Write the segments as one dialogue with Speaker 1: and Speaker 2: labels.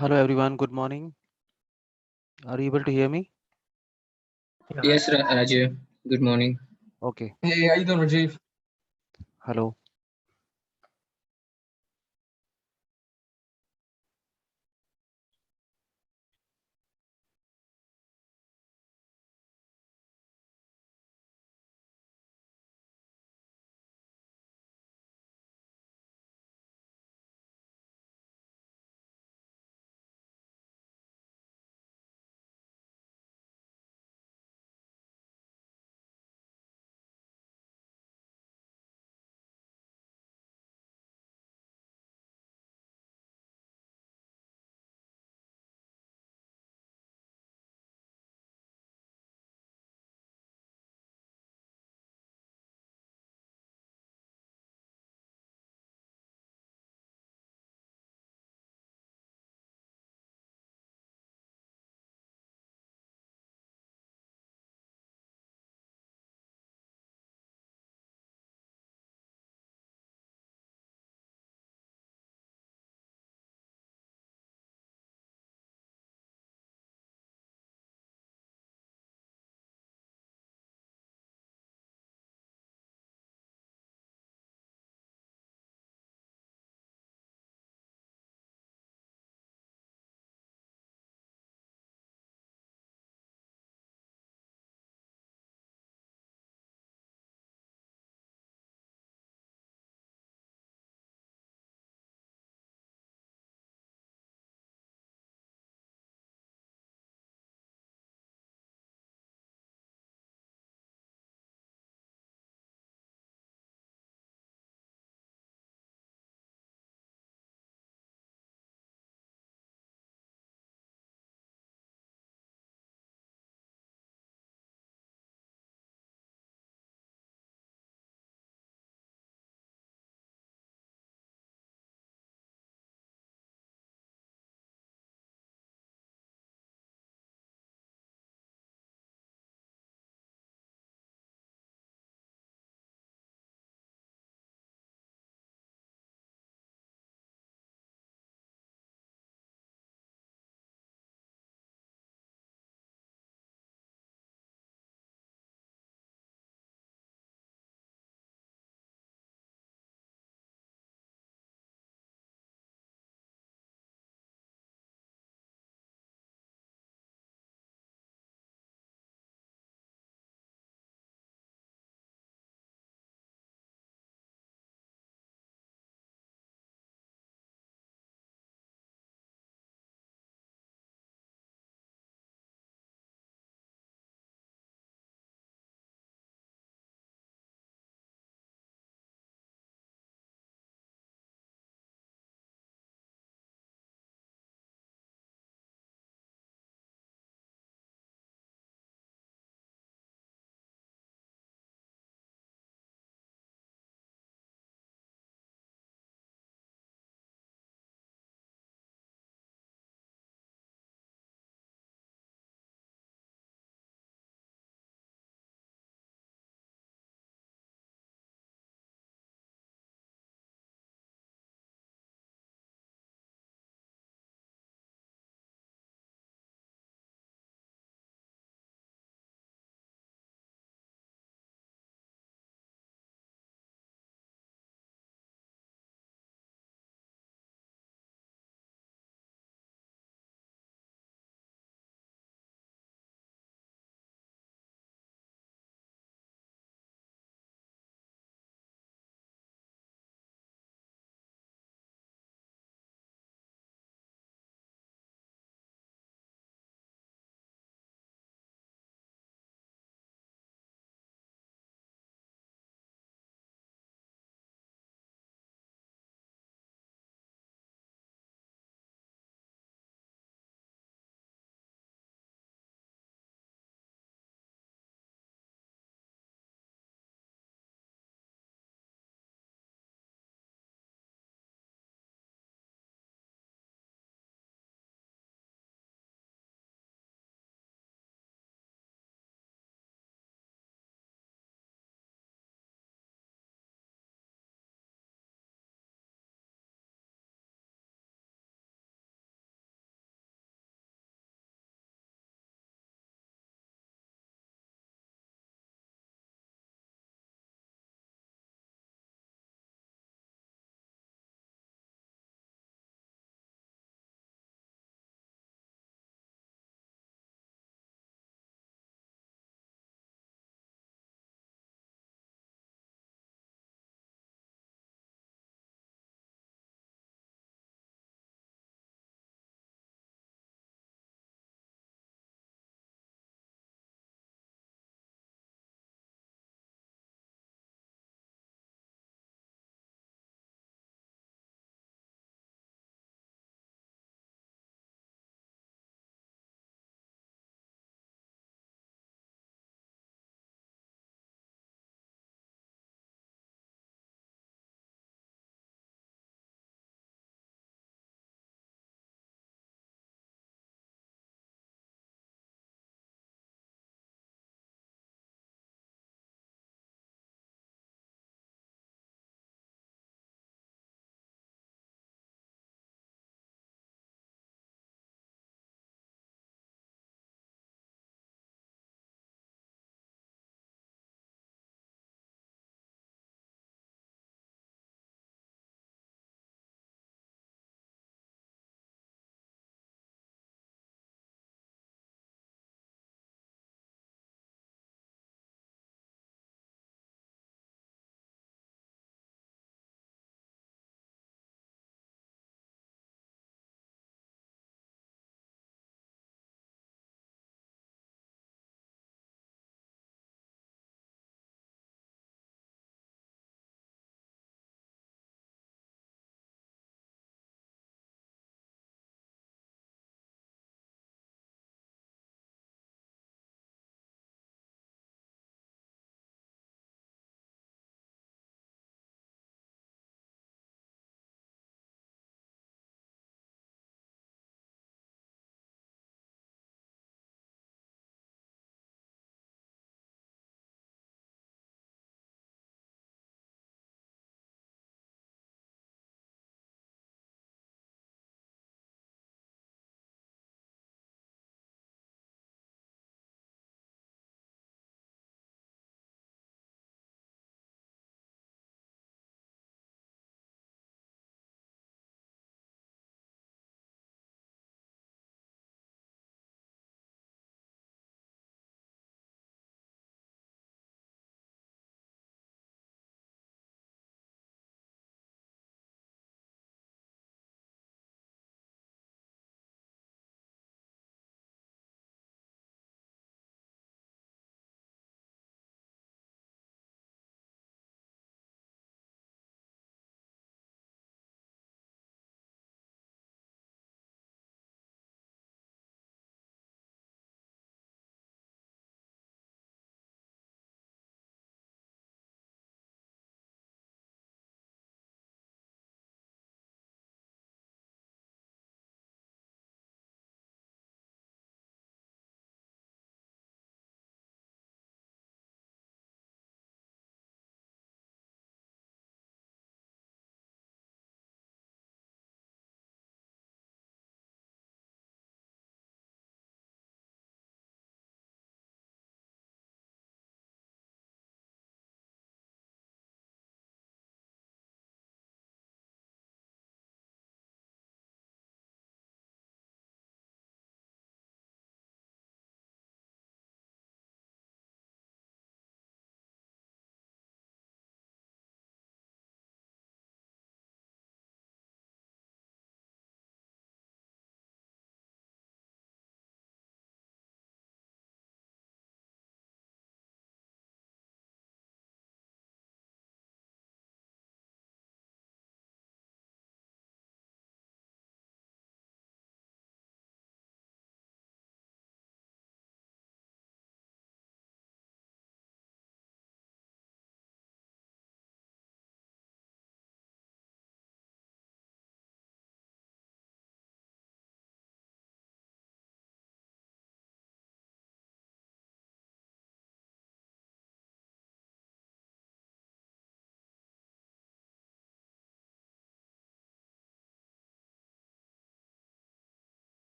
Speaker 1: Hello everyone, good morning. Are you able to hear me?
Speaker 2: Yeah.
Speaker 3: Yes, Rajiv. Good morning.
Speaker 1: Okay.
Speaker 2: Hey, how you doing, Rajiv?
Speaker 1: Hello.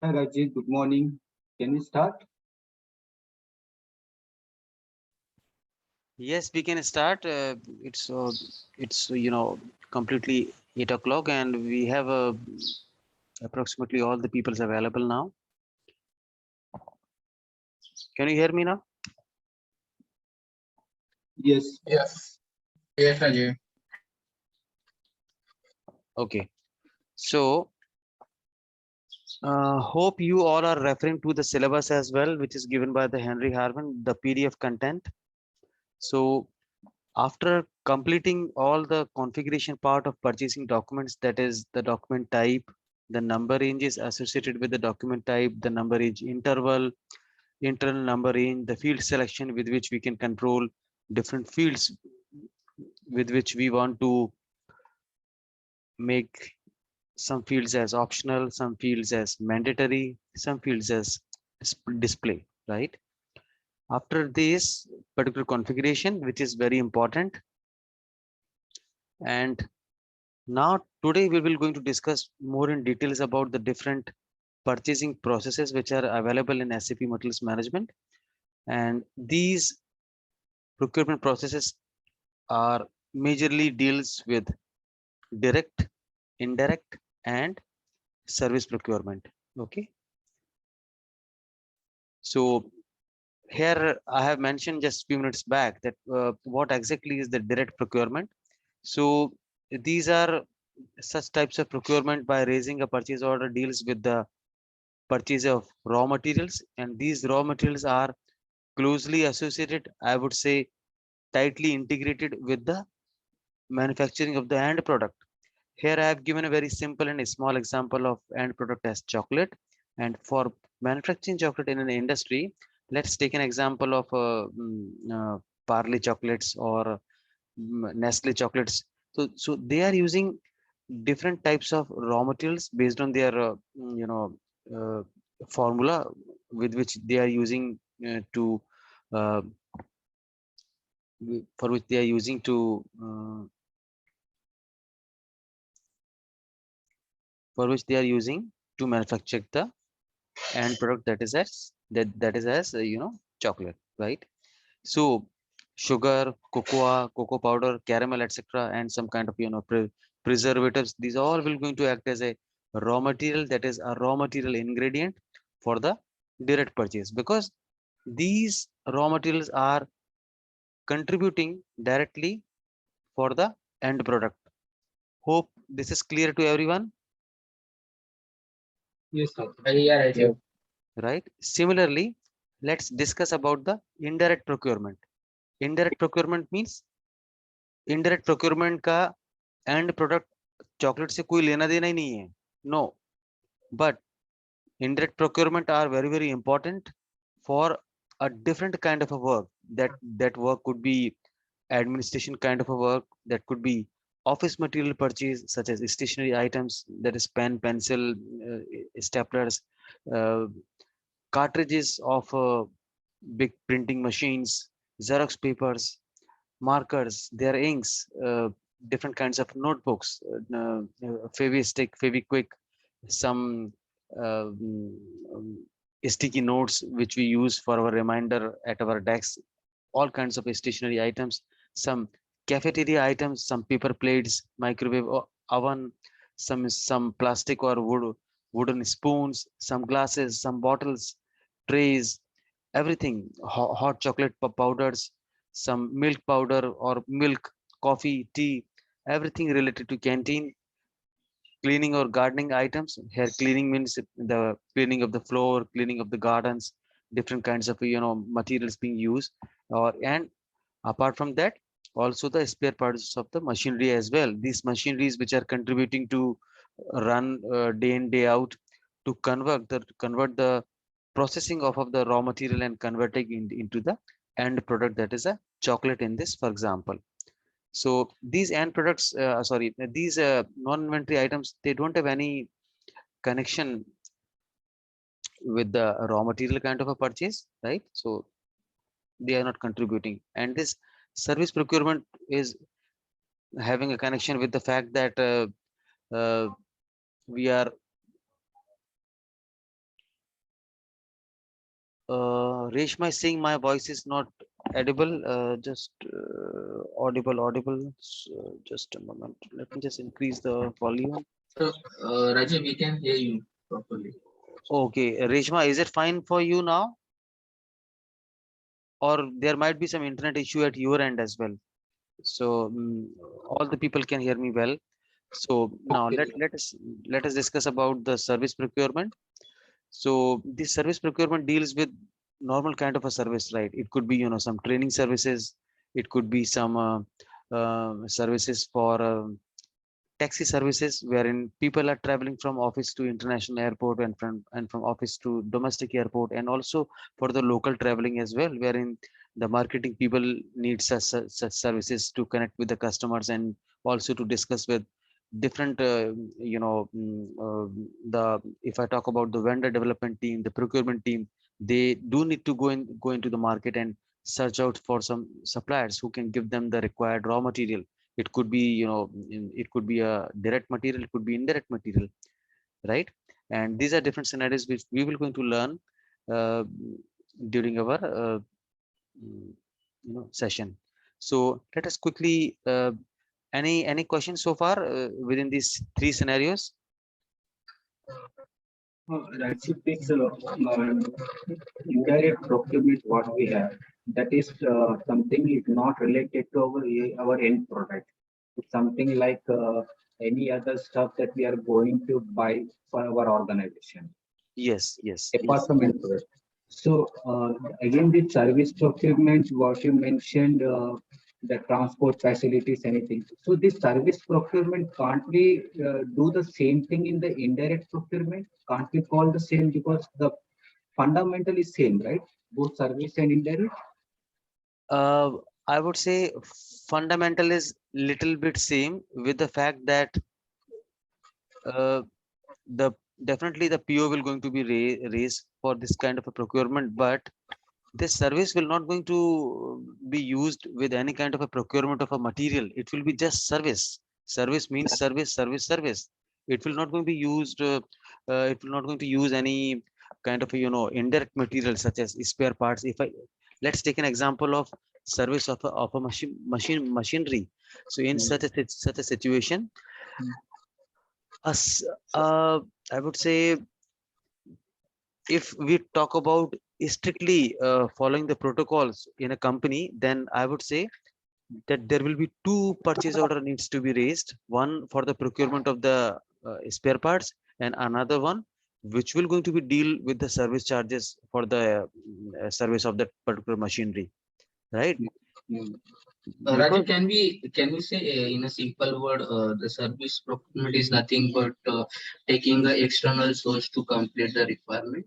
Speaker 4: Hi Rajiv, good morning. Can we start?
Speaker 1: Yes, we can start. It's completely 8 o'clock, and we have approximately all the peoples available now. Can you hear me now?
Speaker 4: Yes.
Speaker 2: Yes.
Speaker 3: Yes, Rajiv.
Speaker 1: Okay. So, hope you all are referring to the syllabus as well, which is given by the Henry Harman, the PDF content. So, after completing all the configuration part of purchasing documents, that is the document type, the number ranges associated with the document type, the number range interval, internal number range, the field selection with which we can control different fields with which we want to make some fields as optional, some fields as mandatory, some fields as display, right? After this particular configuration, which is very important, and now today we will going to discuss more in details about the different purchasing processes which are available in SAP Materials Management, and these procurement processes are majorly deals with direct, indirect, and service procurement. Okay, so here I have mentioned just a few minutes back that what exactly is the direct procurement. So these are such types of procurement by raising a purchase order deals with the purchase of raw materials, and these raw materials are closely associated, I would say tightly integrated with the manufacturing of the end product. Here I have given a very simple and a small example of end product as chocolate. And for manufacturing chocolate in an industry, let's take an example of Parley chocolates or Nestle chocolates. So they are using different types of raw materials based on their uh, formula with which they are using to uh, for which they are using to for which they are using to manufacture the end product that is as chocolate, right? So sugar, cocoa powder, caramel, etc., and some kind of preservatives, these all will going to act as a raw material, that is a raw material ingredient for the direct purchase, because these raw materials are contributing directly for the end product. Hope this is clear to everyone.
Speaker 4: Yes, sir.
Speaker 3: Yeah, Rajiv.
Speaker 1: Right? Similarly, let's discuss about the indirect procurement. Indirect procurement means indirect procurement का end product chocolate से कोई लेना देना ही नहीं है. No, but indirect procurement are very important for a different kind of a work. That work could be administration kind of a work, that could be office material purchase such as stationery items, that is pen, pencil, staplers, uh, cartridges of big printing machines, Xerox papers, markers, their inks, different kinds of notebooks, Fevistick, Feviquick, some sticky notes which we use for our reminder at our desks, all kinds of stationery items, some cafeteria items, some paper plates, microwave oven, some plastic or wooden spoons, some glasses, some bottles, trays, everything, hot chocolate powders, some milk powder or milk, coffee, tea, everything related to canteen, cleaning or gardening items. Here cleaning means the cleaning of the floor, cleaning of the gardens, different kinds of materials being used. Or and apart from that, also the spare parts of the machinery as well, these machineries which are contributing to run day in day out, to convert the processing of the raw material and converting into the end product, that is a chocolate in this, for example. So these end products, sorry, these non-inventory items, they don't have any connection with the raw material kind of a purchase, right? So they are not contributing. And this service procurement is having a connection with the fact that we are Reshma is saying my voice is not audible. Just audible. So just a moment. Let me just increase the volume.
Speaker 3: So, Rajiv, we can hear you properly.
Speaker 1: Okay, Reshma, is it fine for you now? Or there might be some internet issue at your end as well. So all the people can hear me well. So now
Speaker 4: Okay.
Speaker 1: let us discuss about the service procurement. So this service procurement deals with normal kind of a service, right? It could be some training services. It could be some services for taxi services wherein people are traveling from office to international airport and from office to domestic airport, and also for the local traveling as well, wherein the marketing people need such services to connect with the customers and also to discuss with different the if I talk about the vendor development team, the procurement team, they do need to go into the market and search out for some suppliers who can give them the required raw material. It could be it could be a direct material, it could be indirect material, right? And these are different scenarios which we will going to learn uh, during our session. So let us quickly any questions so far within these three scenarios?
Speaker 4: Rajiv, this indirect procurement what we have, that is something is not related to our end product. It's something like any other stuff that we are going to buy for our organization,
Speaker 1: Yes.
Speaker 4: apart from end product. So again, the service procurement, what you mentioned, the transport facilities, anything. So this service procurement, can't we do the same thing in the indirect procurement? Can't we call the same, because the fundamental is same, right? Both service and indirect.
Speaker 1: uh, I would say fundamental is little bit same, with the fact that uh, the definitely the PO will going to be raised for this kind of a procurement, but this service will not going to be used with any kind of a procurement of a material. It will be just service means service. It will not going to be used it will not going to use any kind of a, indirect material such as spare parts. If I Let's take an example of service of a machinery. So in
Speaker 4: Mm,
Speaker 1: such a situation, as I would say, if we talk about strictly following the protocols in a company, then I would say that there will be two purchase order needs to be raised, one for the procurement of the spare parts, and another one which will going to be deal with the service charges for the service of that particular machinery, right?
Speaker 4: mm.
Speaker 1: Because
Speaker 3: Rajiv, can we say in a simple word, the service procurement is nothing but taking the external source to complete the requirement?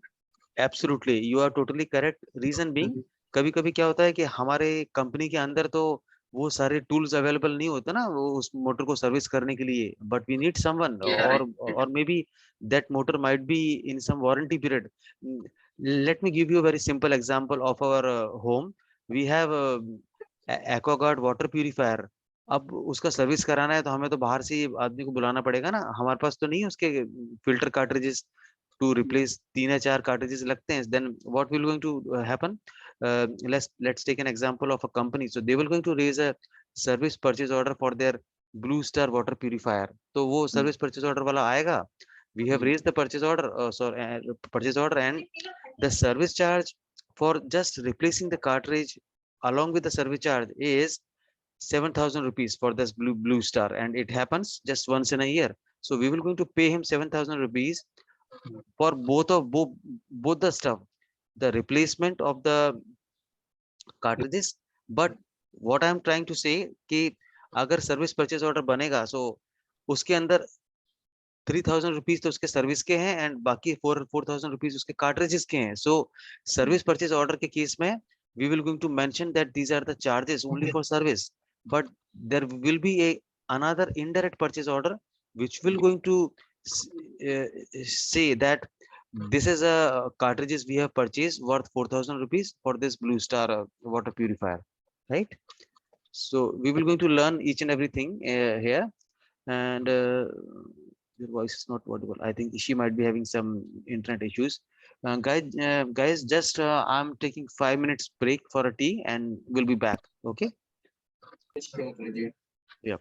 Speaker 1: Absolutely you are totally correct. Reason being,
Speaker 3: Mhm.
Speaker 1: कभी कभी क्या होता है कि हमारे company के अंदर तो वो सारे टूल्स अवेलेबल नहीं होते ना, वो उस मोटर को सर्विस करने के लिए, but we need someone,
Speaker 3: Yeah, right.
Speaker 1: और may be that motor might be in some warranty period. Let me give you a very simple example of our home. We have Aquaguard water purifier. अब उसका service कराना है तो हमें तो बाहर से ही आदमी को बुलाना पड़ेगा ना, हमारे पास तो नहीं है उसके filter cartridges to replace 3 or 4 cartridges लगते हैं. Then what will going to happen? Let's take an example of a company. So they will going to raise a service purchase order for their Blue Star water purifier. तो वो service purchase order वाला आएगा. We have raised the purchase order, purchase order, and the service charge for just replacing the cartridge along with the service charge is 7,000 rupees for this Blue Star, and it happens just once in a year. So we will going to pay him 7,000 rupees for both the stuff, the replacement of the cartridges. But what I am trying to say कि अगर service purchase order बनेगा, सो उसके अंदर 3,000 rupees तो उसके service के हैं and बाकी 4,000 रुपीज उसके कार्ट्रिजेस के हैं. सो सर्विस परचेज ऑर्डर के केस में we will going to mention that these are the charges only for service, but there will be a another indirect purchase order which will going to uh, say that this is a cartridges we have purchased worth 4,000 rupees for this Blue Star water purifier, right? So we will going to learn each and everything here. And your voice is not audible. I think she might be having some internet issues. Guys, just I'm taking 5 minutes break for a tea and we'll be back. Okay.
Speaker 3: Sure, Rajiv.
Speaker 1: Yeah.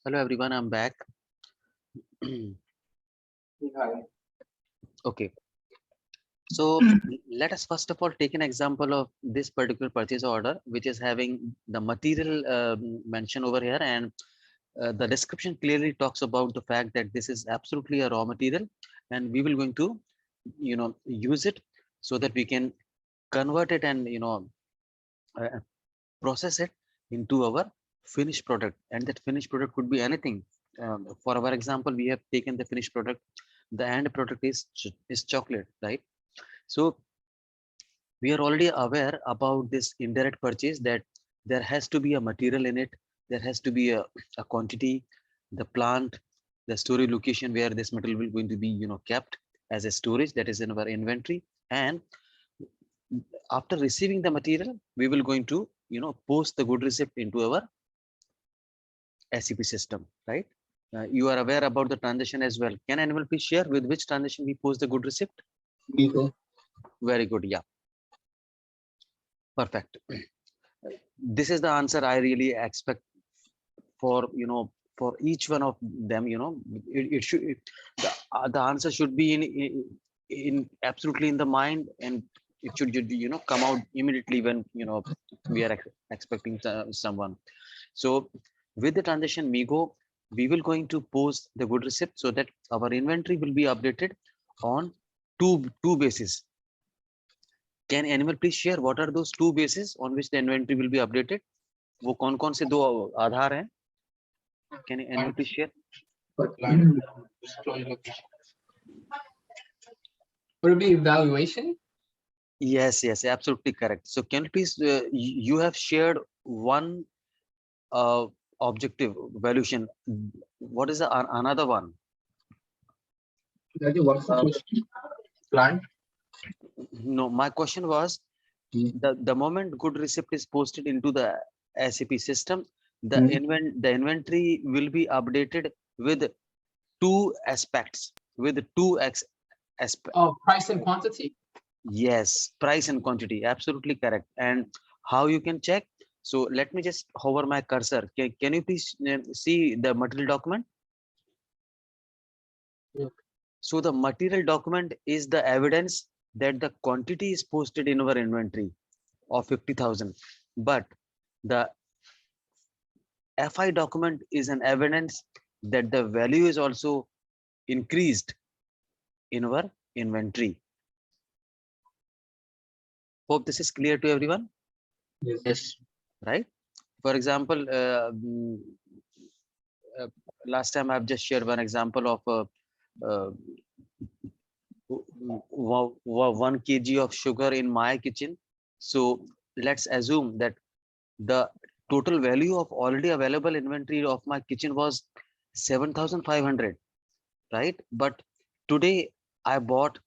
Speaker 1: Hello everyone, I'm back. Okay. So let us first of all take an example of this particular purchase order, which is having the material mentioned over here, and the description clearly talks about the fact that this is absolutely a raw material, and we will going to, use it so that we can convert it and uh, process it into our finished product, and that finished product could be anything. For our example, we have taken the finished product. The end product is chocolate, right? So we are already aware about this indirect purchase, that there has to be a material in it, there has to be a quantity, the plant, the storage location where this material will going to be kept as a storage, that is in our inventory. And after receiving the material, we will going to post the good receipt into our SAP system, right? You are aware about the transaction as well. Can anyone please share with which transaction we post the good receipt?
Speaker 3: Bigo.
Speaker 1: Very good. Yeah, perfect. This is the answer I really expect for for each one of them. It should the answer should be in absolutely in the mind, and it should come out immediately when we are expecting someone. So with the transaction Migo, we will going to post the good receipt so that our inventory will be updated on two bases. Can anyone please share what are those two bases on which the inventory will be updated? वो कौन-कौन से दो आधार हैं? Can anyone please share?
Speaker 2: Would it be evaluation?
Speaker 1: Yes, absolutely correct. So can you please, you have shared one objective valuation. What is another one?
Speaker 3: Rajiv, what's the question? Plant.
Speaker 1: No, my question was the moment good receipt is posted into the SAP system, The inventory will be updated with two aspects, with two aspects.
Speaker 2: Oh, price and quantity.
Speaker 1: Yes, price and quantity, absolutely correct. And how you can check? So let me just hover my cursor. Can you please see the material document?
Speaker 2: Yeah.
Speaker 1: So the material document is the evidence that the quantity is posted in our inventory of 50,000, but the FI document is an evidence that the value is also increased in our inventory. Hope this is clear to everyone,
Speaker 3: Yes.
Speaker 1: right? For example, last time I've just shared one example of uh, 1 kg of sugar in my kitchen. So let's assume that the total value of already available inventory of my kitchen was 7,500, right? But today I bought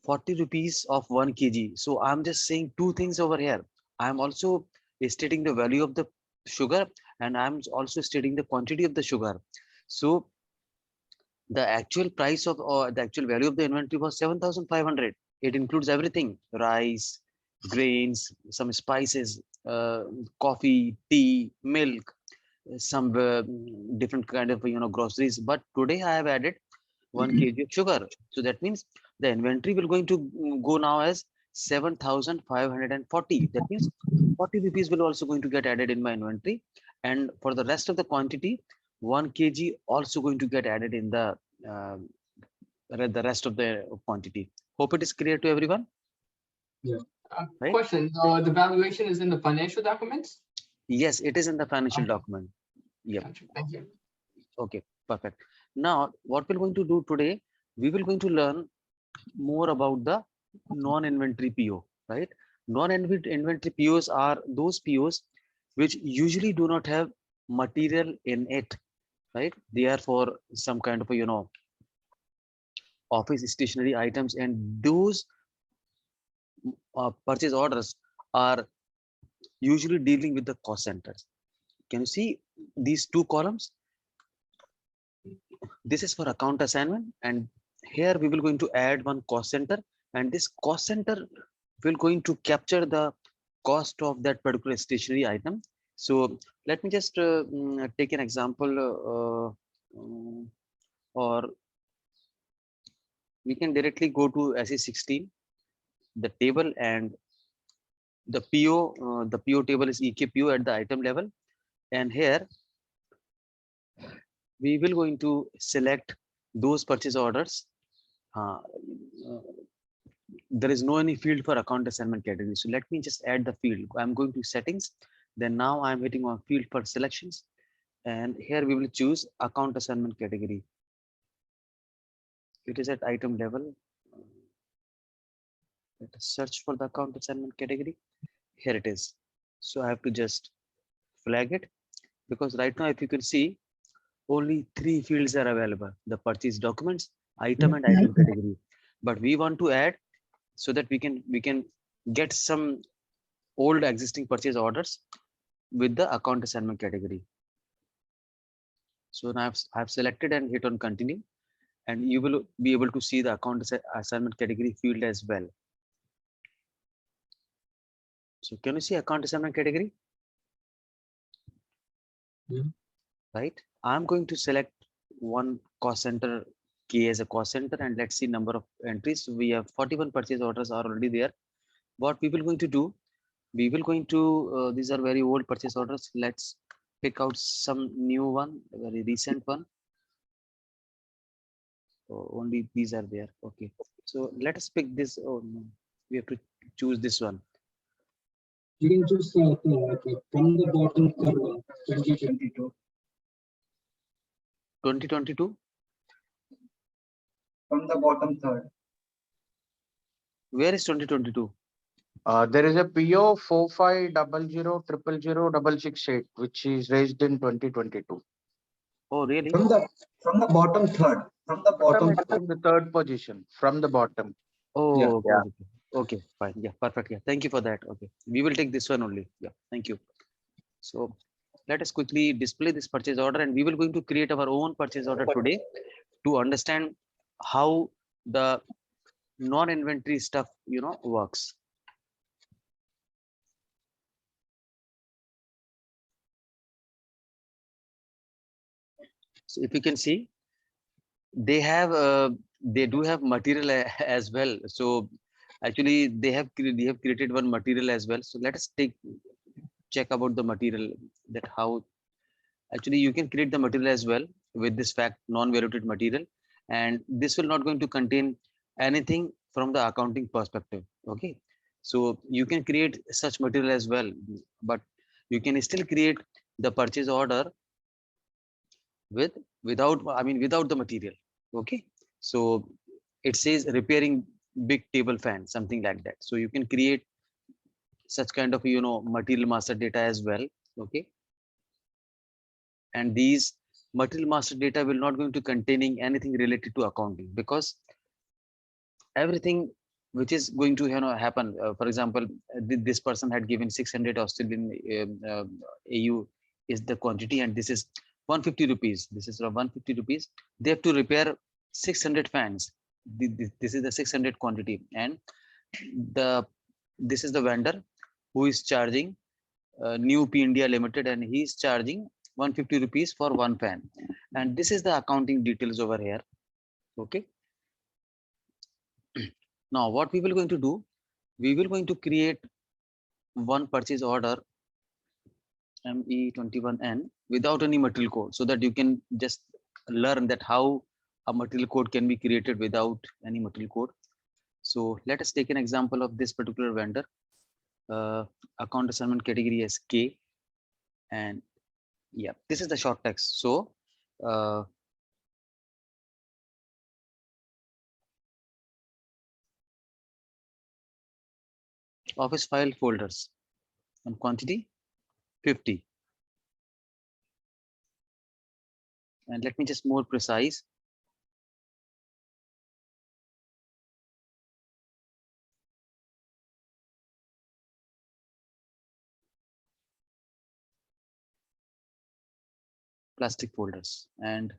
Speaker 1: 40 rupees of 1 kg. So I'm just saying two things over here. I'm also stating the value of the sugar, and I'm also stating the quantity of the sugar. So the actual price of, or the actual value of the inventory was 7,500. It includes everything: rice, grains, some spices, coffee, tea, milk, some different kind of groceries. But today I have added 1 kg of sugar. So that means the inventory will going to go now as 7,540. That means 40 rupees will also going to get added in my inventory. And for the rest of the quantity, 1 kg also going to get added in uh, the rest of the quantity. Hope it is clear to everyone, right?
Speaker 2: Question, the valuation is in the financial documents?
Speaker 1: Yes, it is in the financial
Speaker 2: Okay.
Speaker 1: document. Yep.
Speaker 2: Gotcha. Thank you.
Speaker 1: Okay, perfect. Now, what we're going to do today, we will going to learn more about the non-inventory PO, right? Non-inventory POs are those POs which usually do not have material in it, right? They are for some kind of office stationery items, and those purchase orders are usually dealing with the cost centers. Can you see these two columns? This is for account assignment, and here we will going to add one cost center, and this cost center will going to capture the cost of that particular stationery item. So let me just take an example, or we can directly go to SE16, the table, and the PO table is EKPO at the item level, and here we will going to select those purchase orders. Uh, uh, there is no any field for account assignment category. So let me just add the field. I'm going to settings. Then now I'm hitting on field for selections. And here we will choose account assignment category. It is at item level. Let us search for the account assignment category. Here it is. So I have to just flag it, because right now, if you can see, only 3 fields are available: the purchase documents, item, and item category. But we want to add, so that we can get some old existing purchase orders with the account assignment category. So now I've selected and hit on continue, and you will be able to see the account assignment category field as well. So can you see account assignment category?
Speaker 2: Yeah.
Speaker 1: Right. I'm going to select one cost center K as a cost center, and let's see number of entries. We have 41 purchase orders are already there. What we will going to do, we will going to these are very old purchase orders. Let's pick out some new one, a very recent one. Oh, only these are there. Okay, so let us pick this. Oh no, we have to choose this one.
Speaker 4: You can choose from the bottom 2022.
Speaker 1: 2022.
Speaker 4: From the bottom third.
Speaker 1: Where is 2022?
Speaker 5: There is a PO 4500000668, which is raised in 2022.
Speaker 1: Oh really?
Speaker 4: From the bottom third. From the bottom.
Speaker 5: From the third position, from the bottom.
Speaker 1: Oh,
Speaker 4: Yeah.
Speaker 1: okay, okay, okay, fine. Yeah, perfect. Yeah, thank you for that. Okay, we will take this one only. Yeah, thank you. So let us quickly display this purchase order, and we will going to create our own purchase order today to understand how the non-inventory stuff, works. So if you can see, they do have material as well. So actually they have created one material as well. So let us check about the material, that how actually you can create the material as well with this fact non-valuated material, and this will not going to contain anything from the accounting perspective. Okay, so you can create such material as well, but you can still create the purchase order without the material. Okay, so it says repairing big table fan, something like that. So you can create such kind of material master data as well. Okay, and these material master data will not going to containing anything related to accounting, because everything which is going to happen, for example, this person had given 600 Australian AU is the quantity, and this is 150 rupees, this is 150 rupees. They have to repair 600 fans. This is the 600 quantity, and the this is the vendor who is charging New P India Limited, and he is charging 150 rupees for one fan, and this is the accounting details over here. Okay, now what we will going to do, we will going to create one purchase order ME21N without any material code, so that you can just learn that how a material code can be created without any material code. So let us take an example of this particular vendor. Account assignment category as K, and yeah, this is the short text. So office file folders and quantity 50. And let me just more precise. Plastic folders, and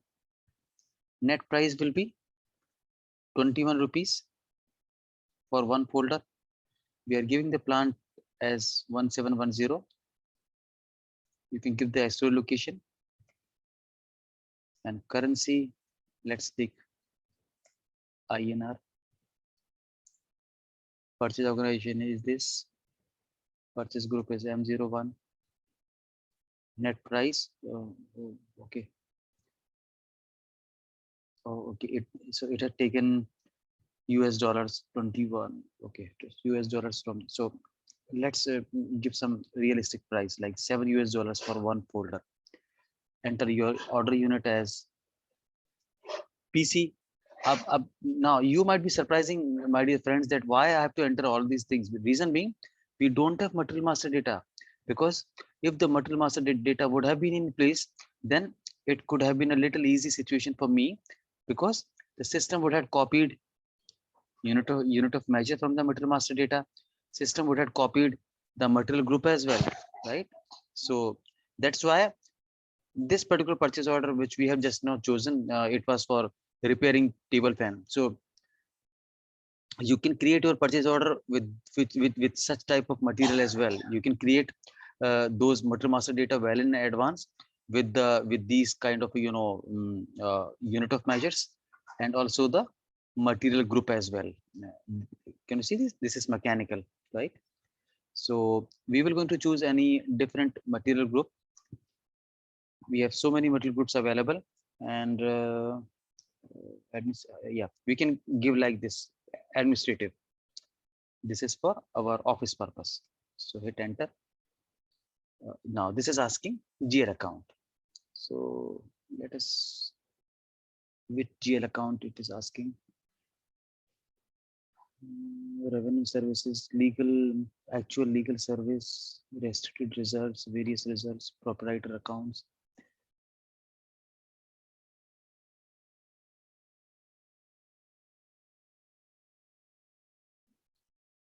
Speaker 1: net price will be 21 rupees for one folder. We are giving the plant as 1710. You can give the store location and currency. Let's take INR. Purchase organization is this. Purchase group is M01. Net price. Okay. Oh, okay. So it had taken US dollars 21. Okay, US dollars from. So let's give some realistic price like $7 for one folder. Enter your order unit as PC. Now you might be surprising, my dear friends, that why I have to enter all these things. The reason being, we don't have material master data, because if the material master data would have been in place, then it could have been a little easy situation for me, because the system would have copied unit of measure from the material master data. System would have copied the material group as well, right? So that's why this particular purchase order which we have just now chosen, it was for repairing table fan. So you can create your purchase order with such type of material as well. You can create those material master data well in advance with these kind of unit of measures, and also the material group as well. Can you see this? This is mechanical, right? So we will going to choose any different material group. We have so many material groups available, and yeah, we can give like this administrative. This is for our office purpose. So hit enter. Now this is asking GL account. So let us, with GL account it is asking revenue services, legal, actual legal service, restricted results, various results, proprietor accounts.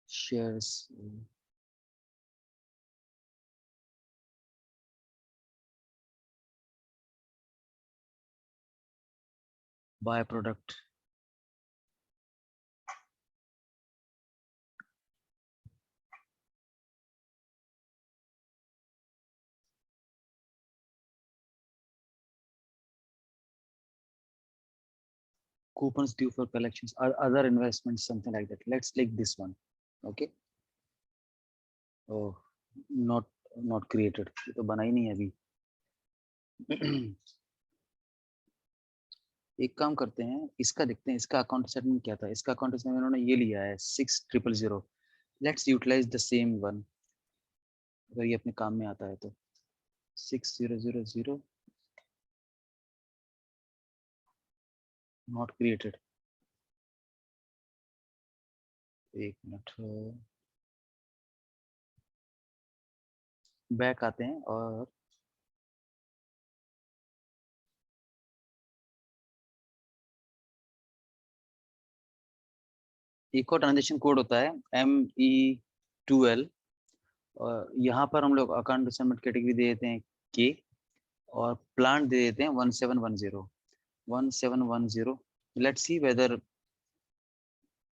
Speaker 1: Shares. byproduct. Coupons due for collections or other investments, something like that. Let's take this one. Okay. Oh, not created. ये तो बना ही नहीं है अभी. एक काम करते हैं, इसका देखते हैं, इसका अकाउंट स्टेटमेंट क्या था. इसका अकाउंट स्टेटमेंट उन्होंने ये लिया है 6000. Let's utilize the same one, अगर ये अपने काम में आता है तो. 6000 नॉट क्रिएटेड. एक मिनट, बैक आते हैं और एक और ट्रांजेक्शन कोड होता है ME2L, और यहाँ पर हम लोग अकाउंट सबमिट कैटेगरी दे देते हैं के, और प्लांट दे देते हैं 1710. Let's see whether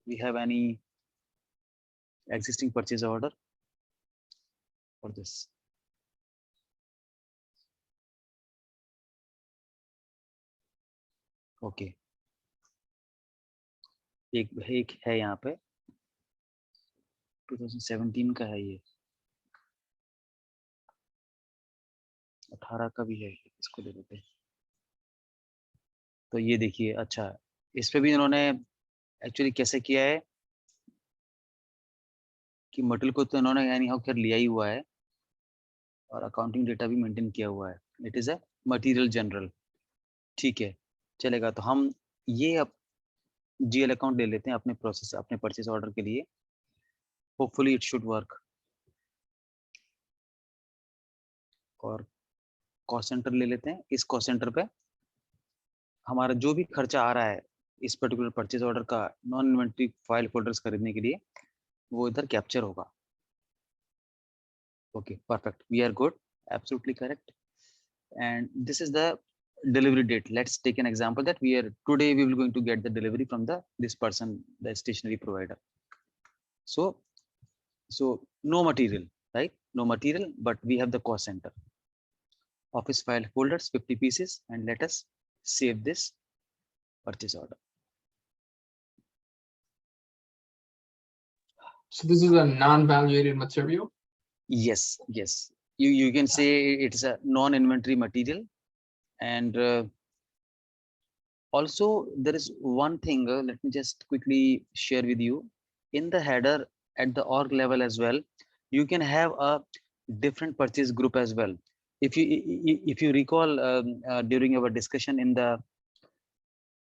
Speaker 1: we have any existing purchase order for this. Okay. एक है यहाँ पे 2017 का है, ये 18 का भी है, इसको दे देते हैं. तो ये देखिए, अच्छा इस पे भी इन्होंने एक्चुअली कैसे किया है कि मटेरियल को तो इन्होंने यानी हाउ कर लिया ही हुआ है, और अकाउंटिंग डेटा भी मेंटेन किया हुआ है. It is a material general. ठीक है, चलेगा. तो हम ये अब GL अकाउंट ले लेते हैं अपने प्रोसेस, अपने परचेज ऑर्डर के लिए. Hopefully it should work. और कॉस्ट सेंटर ले लेते हैं. इस कॉस्ट सेंटर पे हमारा जो भी खर्चा आ रहा है इस पर्टिकुलर परचेज ऑर्डर का नॉन इन्वेंटरी फाइल फोल्डर्स खरीदने के लिए, वो इधर कैप्चर होगा. Okay, perfect, we are good, absolutely correct. And this is the delivery date. Let's take an example that we will going to get the delivery from this person, the stationery provider. So no material, right? No material, but we have the cost center. Office file folders 50 pieces, and let us save this purchase order.
Speaker 2: So this is a non-valuated material.
Speaker 1: Yes, you can say it's a non-inventory material. And also there is one thing, let me just quickly share with you. In the header at the org level as well, you can have a different purchase group as well. If you recall, during our discussion in the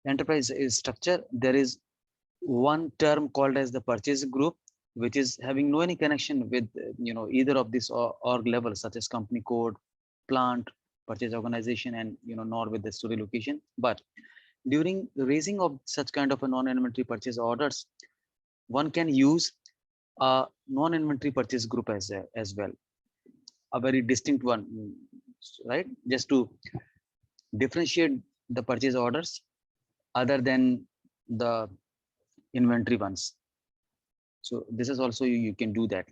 Speaker 1: enterprise structure, there is one term called as the purchase group, which is having no any connection with either of these org levels, such as company code, plant, purchase organization, and nor with the story location. But during the raising of such kind of a non-inventory purchase orders, one can use a non-inventory purchase group as well, a very distinct one, right? Just to differentiate the purchase orders other than the inventory ones. So this is also you can do that.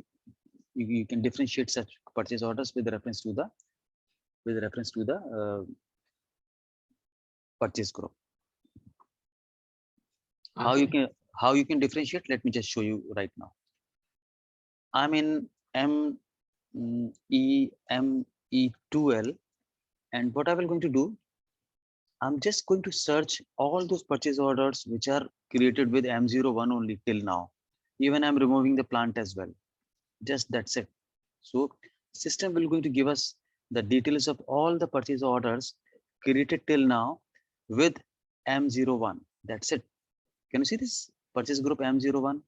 Speaker 1: You can differentiate such purchase orders with reference to the purchase group. How you can differentiate? Let me just show you right now. I'm in ME2L, and what I will going to do, I'm just going to search all those purchase orders which are created with M01 only till now. Even I'm removing the plant as well. Just that's it. So system will going to give us the details of all the purchase orders created till now with M01. That's it. Can you see this purchase group M01,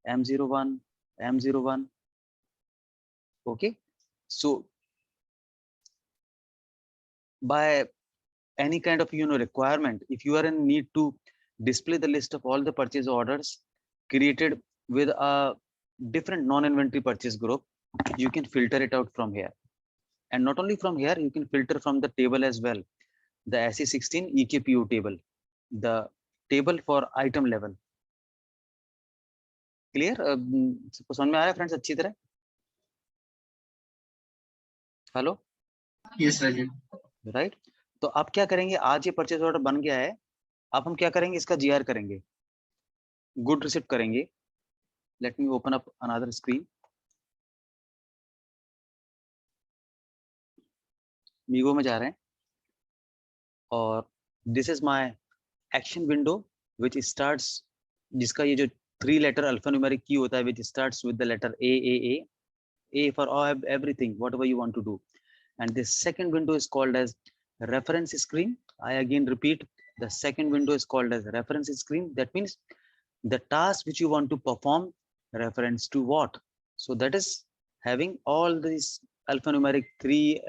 Speaker 1: M01, M01? Okay. So by any kind of requirement, if you are in need to display the list of all the purchase orders created with a different non-inventory purchase group, you can filter it out from here. And not only from here, you can filter from the table as well, the SE16 EKPO table. the table for item level. Clear? समझ में आ रहा है friends अच्छी तरह? Hello,
Speaker 3: Yes, Rajan.
Speaker 1: Right? तो अब क्या करेंगे, आज ये परचेज ऑर्डर बन गया है, अब हम क्या करेंगे, इसका जीआर करेंगे, गुड रिसिप्ट करेंगे. Let me open up another screen. MIGO में जा रहे हैं और this is my action window which starts, जिसका ये जो 3 लेटर अल्फान्यूमेरिक की होता है, which starts with the letter A for everything whatever you want to do. And this second window is called as reference screen. I again repeat, the second window is called as reference screen. That means the task which you want to perform reference to what. So that is having all these alphanumeric 3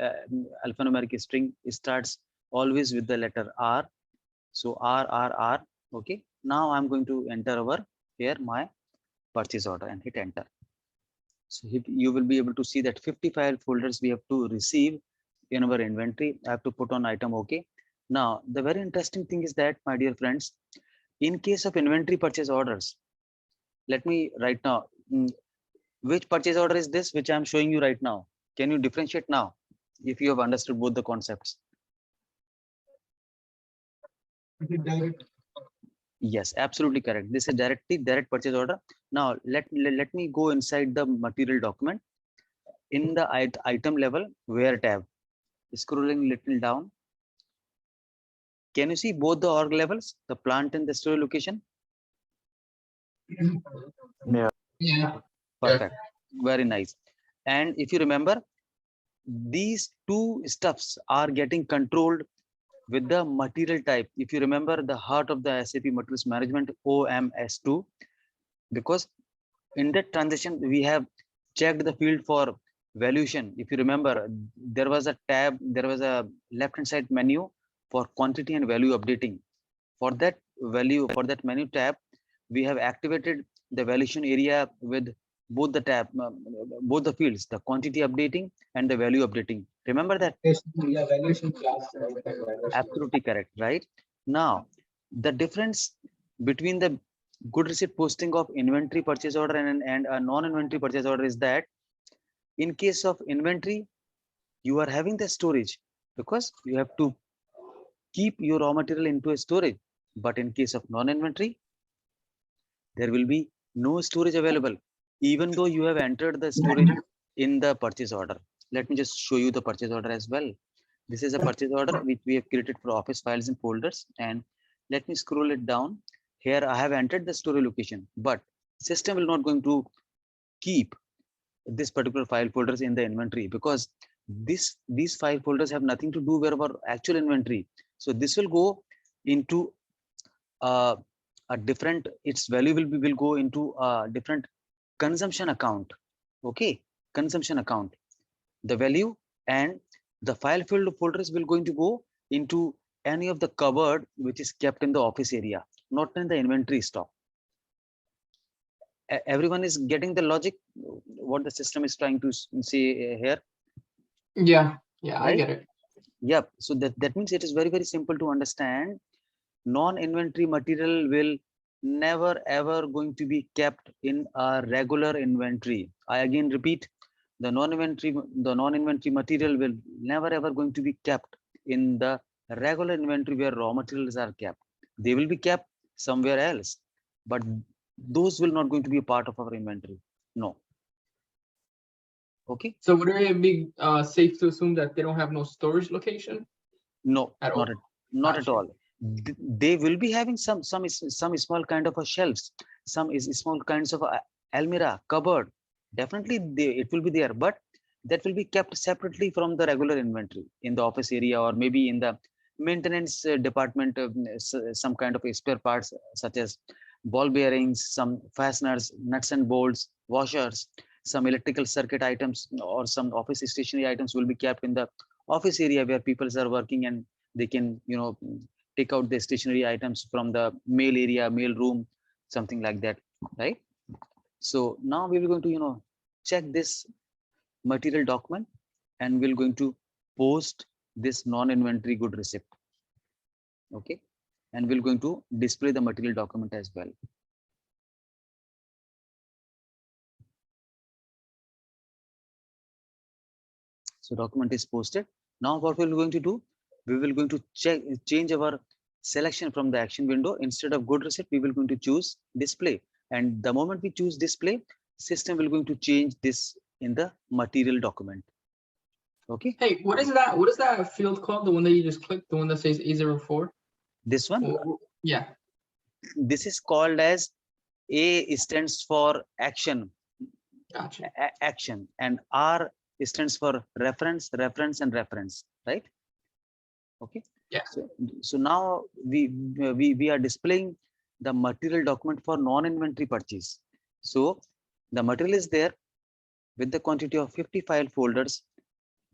Speaker 1: alphanumeric string starts always with the letter R. So R. Okay, now I'm going to enter over here my purchase order and hit enter. So you will be able to see that 50 file folders we have to receive in our inventory. I have to put on item OK. Now, the very interesting thing is that, my dear friends, in case of inventory purchase orders, let me right now, which purchase order is this, which I'm showing you right now? Can you differentiate now, if you have understood both the concepts? Yes, absolutely correct. This is direct purchase order. Now, let me go inside the material document. In the item level, where tab, scrolling little down. Can you see both the org levels, the plant and the store location?
Speaker 2: Yeah.
Speaker 1: Perfect. Very nice. And if you remember, these two stuffs are getting controlled with the material type. If you remember the heart of the SAP materials management, OMS2, because in that transition, we have checked the field for valuation. If you remember, there was a tab, there was a left-hand side menu for quantity and value updating. For that value, for that menu tab, we have activated the valuation area with both the tab, both the fields, the quantity updating and the value updating. Remember that?
Speaker 4: Yeah, valuation class.
Speaker 1: Absolutely correct, right? Now, the difference between the good receipt posting of inventory purchase order and a non-inventory purchase order is that in case of inventory, you are having the storage because you have to keep your raw material into a storage. But in case of non-inventory, there will be no storage available, even though you have entered the storage in the purchase order. Let me just show you the purchase order as well. This is a purchase order which we have created for office files and folders. And let me scroll it down. Here I have entered the storage location, but system will not going to keep this particular file folders in the inventory because these file folders have nothing to do with our actual inventory. So this will go into a different, its value will go into a different consumption account. Okay, consumption account. The value and the file folders will going to go into any of the cupboard which is kept in the office area, not in the inventory stock. Everyone is getting the logic, what the system is trying to say here?
Speaker 2: Yeah,
Speaker 1: Right?
Speaker 2: I get it.
Speaker 1: Yep. So that means it is very simple to understand. Non-inventory material will never ever going to be kept in a regular inventory. I again repeat, the non-inventory material will never ever going to be kept in the regular inventory where raw materials are kept. They will be kept somewhere else, but those will not going to be a part of our inventory. No. Okay.
Speaker 2: So would it be safe to assume that they don't have no storage location?
Speaker 1: No,
Speaker 2: At all.
Speaker 1: not at
Speaker 2: Gotcha.
Speaker 1: all. They will be having some small kind of a shelves, some is small kinds of a almirah, cupboard. Definitely it will be there, but that will be kept separately from the regular inventory in the office area or maybe in the maintenance department. Some kind of spare parts such as ball bearings, some fasteners, nuts and bolts, washers, some electrical circuit items or some office stationery items will be kept in the office area where people are working and they can take out the stationery items from the mail area, mail room, something like that, right? So now we will going to check this material document and we're going to post this non-inventory good receipt. Okay, and we're going to display the material document as well. So document is posted. Now what we're going to do, we will going to change our selection from the action window. Instead of good receipt, we will going to choose display. And the moment we choose display, system will going to change this in the material document. Okay.
Speaker 2: Hey, what is that? What is that field called? The one that you just clicked, the one that says A04?
Speaker 1: This one,
Speaker 2: Yeah.
Speaker 1: this is called as A stands for action,
Speaker 2: Gotcha.
Speaker 1: action, and R stands for reference, reference, and reference, right? Okay.
Speaker 2: Yeah.
Speaker 1: So now we are displaying the material document for non-inventory purchase. So the material is there with the quantity of 50 file folders,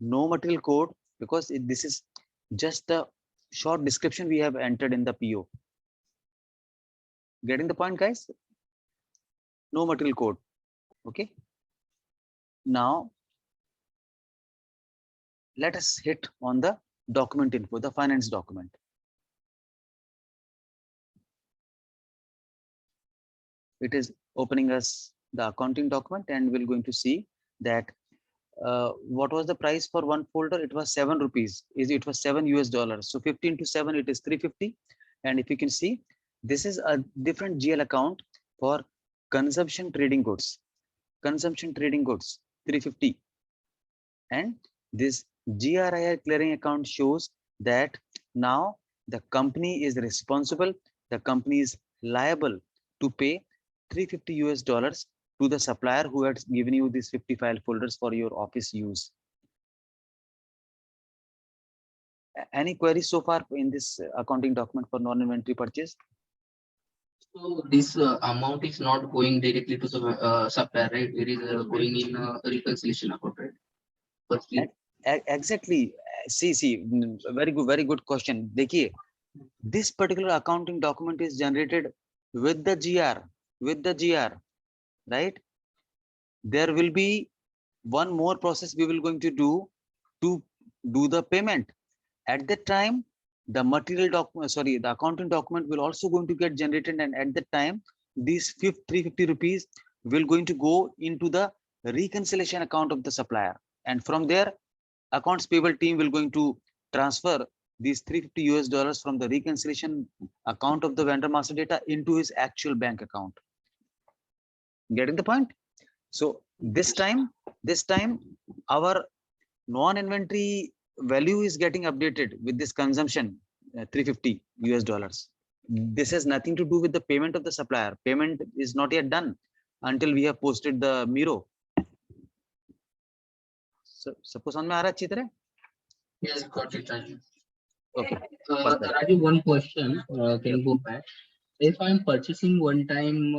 Speaker 1: no material code, because this is just the short description we have entered in the PO. Getting the point, guys? No material code. Okay. Now let us hit on the document info, the finance document. It is opening us the accounting document, and we're going to see that what was the price for one folder? It was 7 rupees. It was $7 US. So 15 to 7, it is 350. And if you can see, this is a different GL account for consumption trading goods. Consumption trading goods 350. And this GRIR clearing account shows that now the company is responsible, the company is liable to pay $350 to the supplier who had given you these 50 file folders for your office use. Any queries so far in this accounting document for non-inventory purchase?
Speaker 3: So this amount is not going directly to the supplier, right? It is going in reconciliation account, right? Firstly.
Speaker 1: Exactly. See, very good question. Dekhiye, this particular accounting document is generated with the GR, right? There will be one more process we will going to do the payment. At that time, the material document, sorry, the accounting document will also going to get generated, and at that time, these 350 rupees will going to go into the reconciliation account of the supplier, and from there, accounts payable team will going to transfer these $350 from the reconciliation account of the vendor master data into his actual bank account. Getting the point? So this time our non-inventory value is getting updated with this consumption $350. This has nothing to do with the payment of the supplier. Payment is not yet done until we have posted the Miro. So suppose on
Speaker 3: Yes, got it, Raju.
Speaker 1: okay. Perfect.
Speaker 3: Raju, one question. Can you go back? If I'm purchasing one-time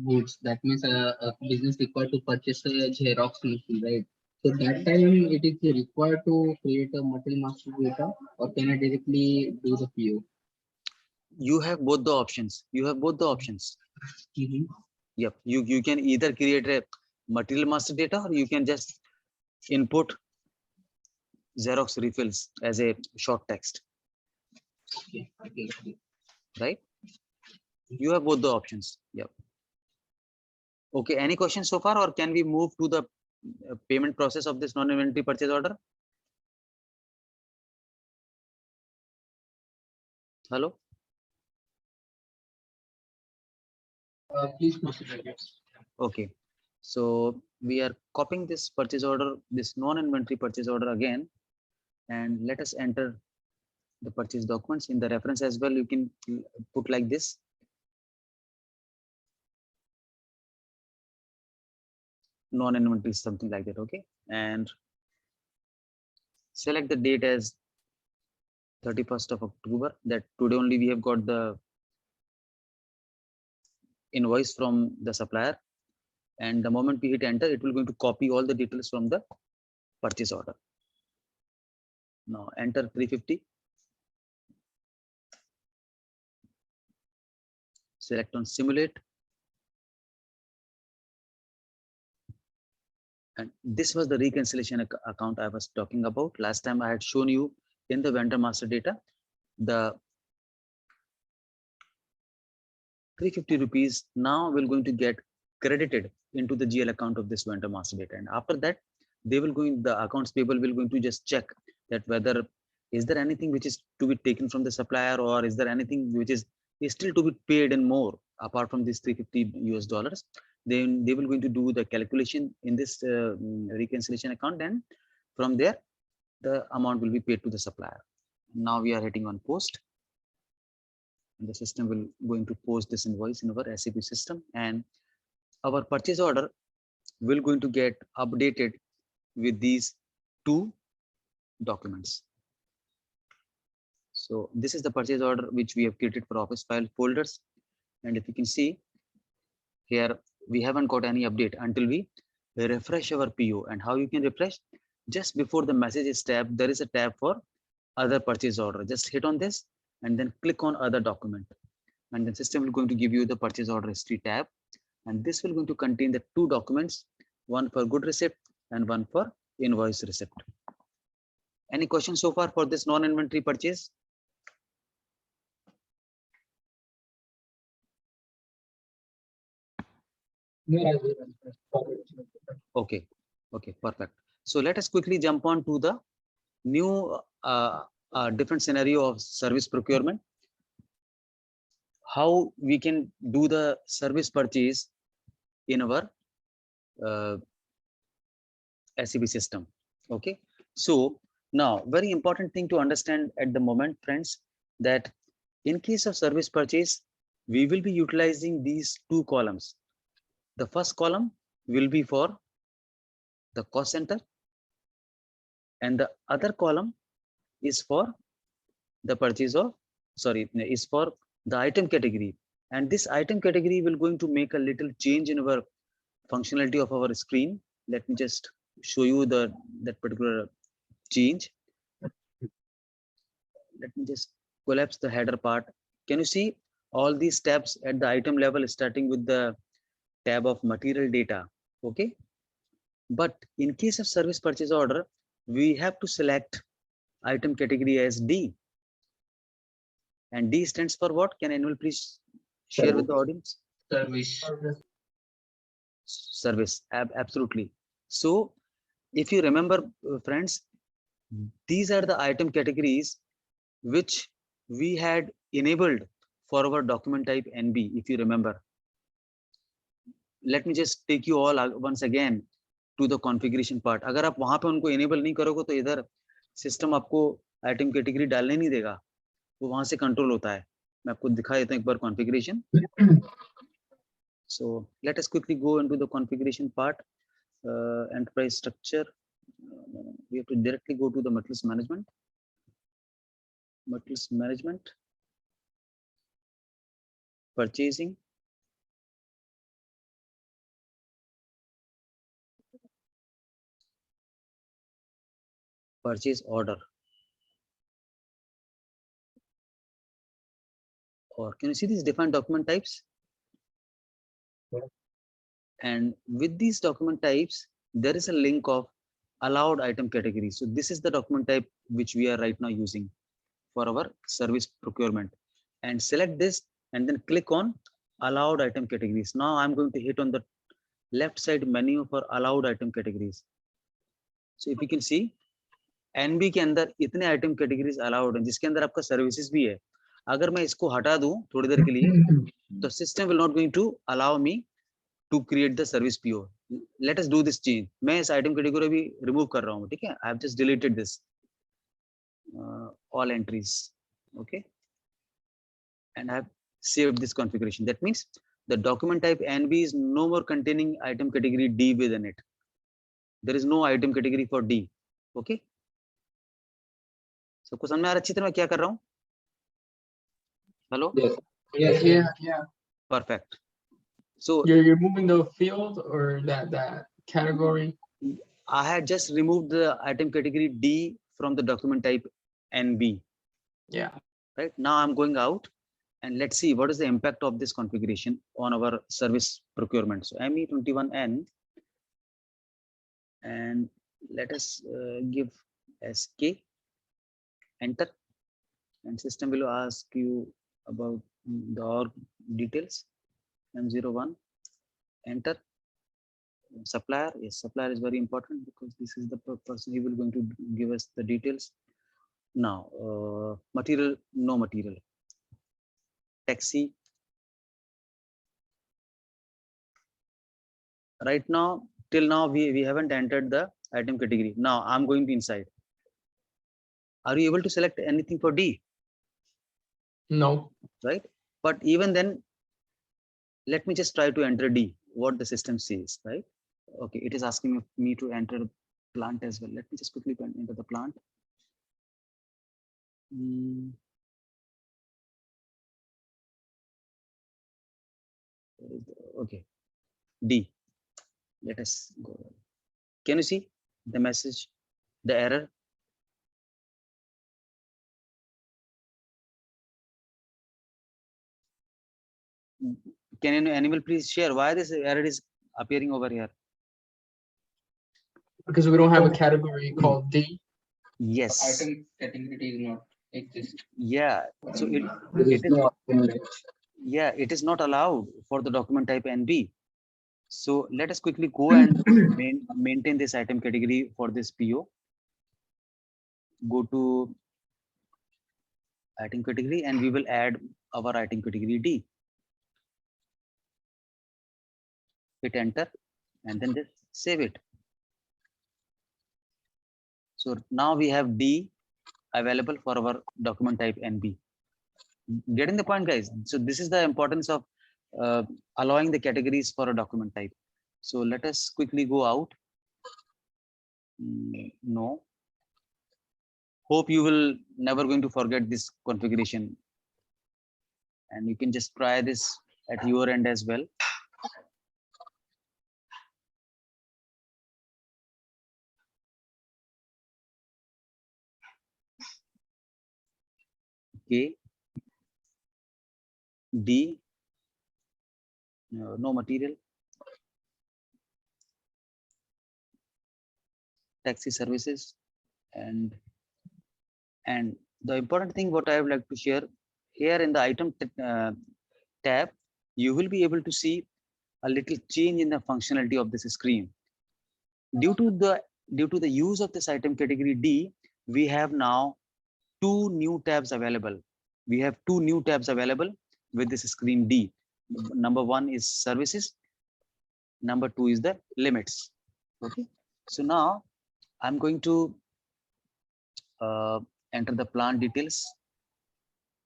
Speaker 3: goods, that means a business required to purchase a Xerox machine, right? So that time it is required to create a material master data, or can I directly do the PO?
Speaker 1: You have both the options. Yep. You can either create a material master data, or you can just input Xerox refills as a short text.
Speaker 3: Okay.
Speaker 1: Right? You have both the options. Yep. Okay. Any questions so far, or can we move to the payment process of this non-inventory purchase order? Hello.
Speaker 3: Please proceed, Raju.
Speaker 1: Okay. So we are copying this purchase order, this non-inventory purchase order again, and let us enter the purchase documents in the reference as well. You can put like this. Non-inventory, something like that. Okay. And select the date as 31st of October. That today only we have got the invoice from the supplier. And the moment we hit enter, it will going to copy all the details from the purchase order. Now enter 350. Select on simulate. And this was the reconciliation account I was talking about. Last time I had shown you in the vendor master data, the 350 rupees now will going to get credited into the GL account of this vendor master data. And after that, they will going, the accounts payable will going to just check that whether is there anything which is to be taken from the supplier, or is there anything which is still to be paid and more apart from this 350 US dollars. Then they will going to do the calculation in this reconciliation account, and from there the amount will be paid to the supplier. Now we are hitting on post, and the system will going to post this invoice in our SAP system, and our purchase order will going to get updated with these two documents. So this is the purchase order which we have created for office file folders, and if you can see here, we haven't got any update until we refresh our PO. And how you can refresh? Just before the messages tab, there is a tab for other purchase order. Just hit on this and then click on other document, and the system will going to give you the purchase order history tab, and this will going to contain the two documents, one for good receipt and one for invoice receipt. Any questions so far for this non-inventory purchase? Okay, perfect. So let us quickly jump on to the new different scenario of service procurement. How we can do the service purchase in our SAP system. Okay, so now very important thing to understand at the moment, friends, that in case of service purchase, we will be utilizing these two columns. The first column will be for the cost center, and the other column is for the purchase of, is for the item category. And this item category will going to make a little change in our functionality of our screen. Let me just show you that particular change. Let me just collapse the header part. Can you see all these tabs at the item level, starting with the tab of material data? Okay, but in case of service purchase order, we have to select item category as D, and D stands for what? Can anyone please share with the audience?
Speaker 3: Service.
Speaker 1: Service. Absolutely. So if you remember, friends, these are the item categories which we had enabled for our document type NB, if you remember. Let me just take you all once again to the configuration part. अगर आप वहां पे उनको enable नहीं करोगे तो इधर system आपको item category डालने नहीं देगा, वो वहां से control होता है. मैं आपको दिखा देता हूं एक बार configuration. So let us quickly go into the configuration part. Enterprise structure. We have to directly go to the materials management. Materials management. Purchasing. Purchase order. Or can you see these different document types? And with these document types, there is a link of allowed item category. So this is the document type which we are right now using for our service procurement. And select this and then click on allowed item categories. Now I'm going to hit on the left side menu for allowed item categories. So if you can see, NB के अंदर इतने item categories allowed हैं जिसके अंदर आपका services भी है. अगर मैं इसको हटा दूं थोड़ी देर के लिए, तो system will not going to allow me to create the service PO. Let us do this change. मैं इस आइटम कैटेगरी भी रिमूव कर रहा हूं, ठीक है. I have just deleted this all entries. Okay, and I have saved this configuration. That means the document type NB is no more containing item category D within it. There is no item category for D. Okay, सबको समझ में आ रहा अच्छी तरह मैं क्या कर रहा हूँ? Hello?
Speaker 2: Yeah.
Speaker 1: Perfect. So
Speaker 2: You're removing the field or that category.
Speaker 1: I had just removed the item category D from the document type NB.
Speaker 2: Yeah.
Speaker 1: Right now I'm going out, and let's see what is the impact of this configuration on our service procurement. So ME21N, and let us give SK, enter, and system will ask you about the org details, M01, enter. Supplier, yes, supplier is very important because this is the person he will going to give us the details. Now, material, no material. Taxi. Right now, till now, we haven't entered the item category. Now, I'm going to inside. Are you able to select anything for D?
Speaker 2: No.
Speaker 1: Right? But even then, let me just try to enter D, what the system says, right? Okay, it is asking me to enter plant as well. Let me just quickly enter the plant. Okay, D. Let us go. Can you see the message, the error? Can any animal please share why this error is appearing over here?
Speaker 2: Because we don't have a category called D.
Speaker 1: Yes.
Speaker 3: Item category is not exist.
Speaker 1: Yeah. So
Speaker 4: There
Speaker 1: it
Speaker 4: is
Speaker 1: is
Speaker 4: no
Speaker 1: yeah, it is not allowed for the document type NB. So let us quickly go and maintain this item category for this PO. Go to item category and we will add our item category D. Hit enter and then just save it. So now we have D available for our document type NB. Getting the point, guys? So this is the importance of allowing the categories for a document type. So let us quickly go out. No. Hope you will never going to forget this configuration. And you can just try this at your end as well. Okay. D. No material. Taxi services. And the important thing what I would like to share here in the item tab, you will be able to see a little change in the functionality of this screen. Due to the use of this item category D, we have now two new tabs available. We have two new tabs available with this screen D. Number one is services. Number two is the limits. Okay. So now I'm going to enter the plant details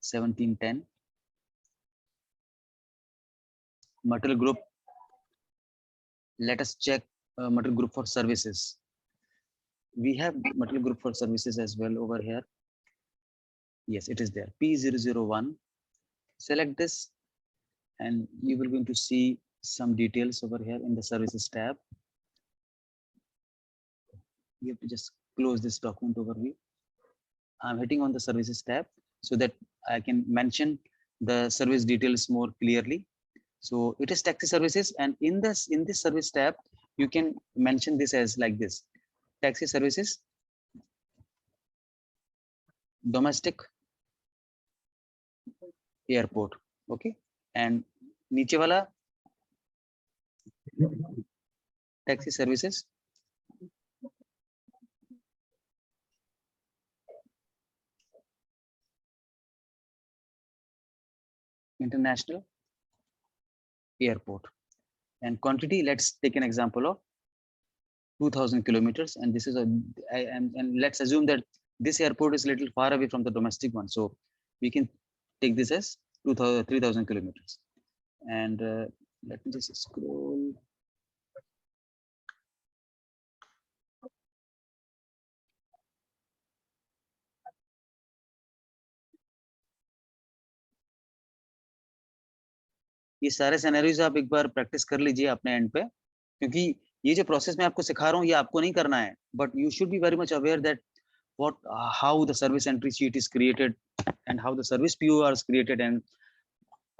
Speaker 1: 1710. Material group. Let us check material group for services. We have material group for services as well over here. Yes, it is there. P001. Select this and you will going to see some details over here in the services tab. You have to just close this document overview. I'm hitting on the services tab so that I can mention the service details more clearly. So it is taxi services, and in this service tab, you can mention this as like this: taxi services, domestic, airport. Okay, and नीचे वाला taxi services, international, airport. And quantity, let's take an example of 2000 kilometers, and this is and let's assume that this airport is a little far away from the domestic one, so we can take this as 3000 kilometers. And let me just scroll. ये सारे scenarios आप एक बार practice कर लीजिए अपने and पे, क्योंकि ये जो प्रोसेस मैं आपको सिखा रहा हूँ ये आपको नहीं करना है, but you should be very much aware that what how the service entry sheet is created and how the service PO is created, and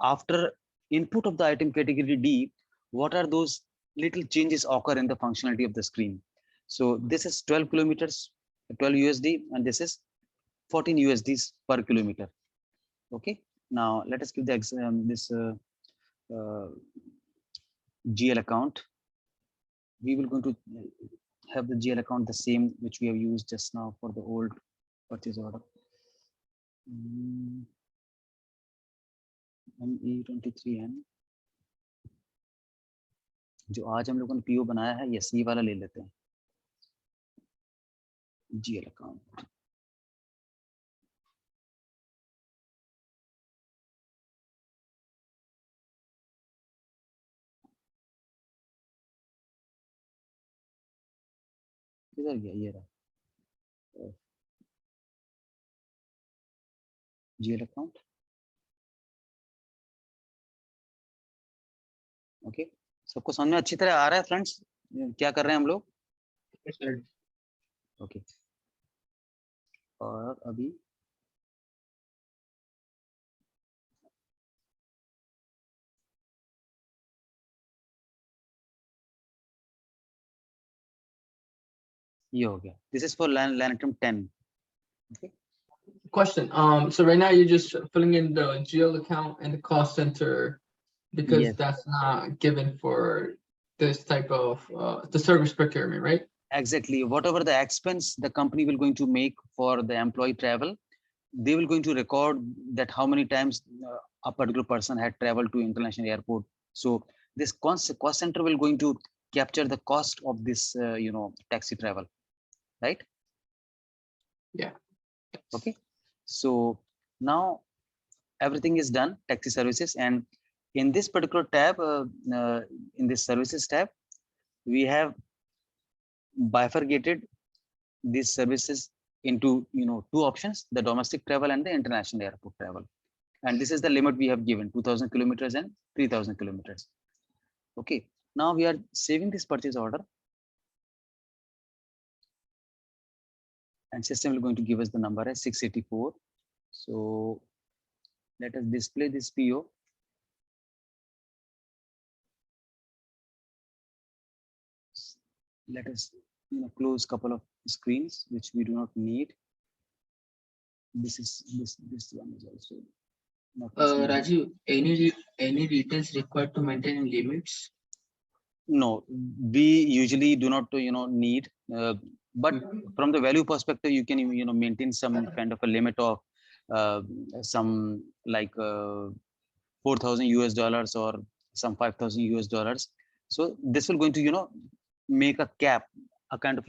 Speaker 1: after input of the item category D, what are those little changes occur in the functionality of the screen. So this is 12 kilometers, 12 USD, and this is 14 USDs per kilometer. Okay, Now let us give the this GL account. We will going to have the GL account the same which we have used just now for the old purchase order. E23N जो आज हम लोगों ने PO बनाया है, ये सी वाला ले लेते हैं, GL अकाउंट. किधर गया, ये रहा GL अकाउंट. ओके, सबको समझ में अच्छी तरह आ रहा है फ्रेंड्स क्या कर रहे हैं हम लोग? ओके, और अभी ये हो गया. This is for line item 10. Okay.
Speaker 2: Question. So right now you're just filling in the GL account and the cost center because
Speaker 1: Yes.
Speaker 2: that's not given for this type of the service procurement, right?
Speaker 1: Exactly. Whatever the expense the company will going to make for the employee travel, they will going to record that how many times a particular person had traveled to international airport. So this cost center will going to capture the cost of this taxi travel, right?
Speaker 2: Yeah.
Speaker 1: Okay, so now everything is done, taxi services, and in this particular tab, in this services tab, we have bifurcated these services into two options: the domestic travel and the international airport travel. And this is the limit we have given: 2000 kilometers and 3000 kilometers. Okay, now we are saving this purchase order, and system is going to give us the number as 684. So let us display this PO. Let us close couple of screens which we do not need. This one is also not
Speaker 3: Rajiv, any details required to maintain limits?
Speaker 1: No, we usually do not need, but from the value perspective you can maintain some kind of a limit of some like 4,000 US dollars or some 5,000 US dollars. So this will going to make a cap, a kind of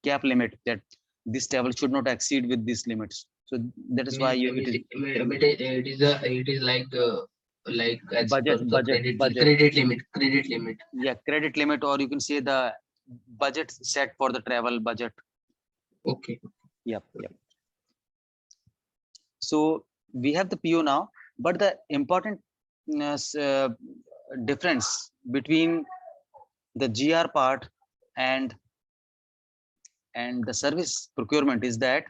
Speaker 1: cap limit that this travel should not exceed with these limits. So that is why
Speaker 3: It is like as
Speaker 1: budget
Speaker 3: per the credit limit.
Speaker 1: Yeah, credit limit, or you can say the budget set for the travel budget.
Speaker 3: Okay.
Speaker 1: Yep. So we have the PO now, but the important difference between the GR part and the service procurement is that,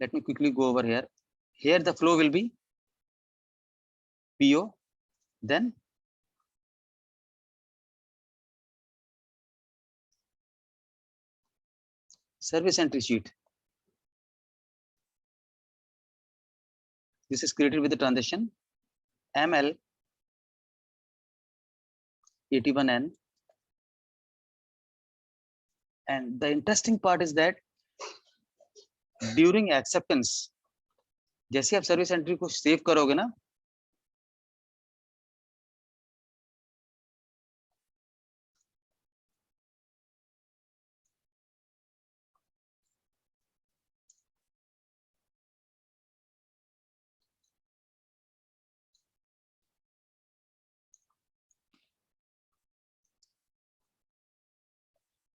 Speaker 1: let me quickly go over here. Here the flow will be PO, then service entry sheet. This is created with the transaction ML 81N. And the interesting part is that during acceptance, जैसे आप service entry को save करोगे ना,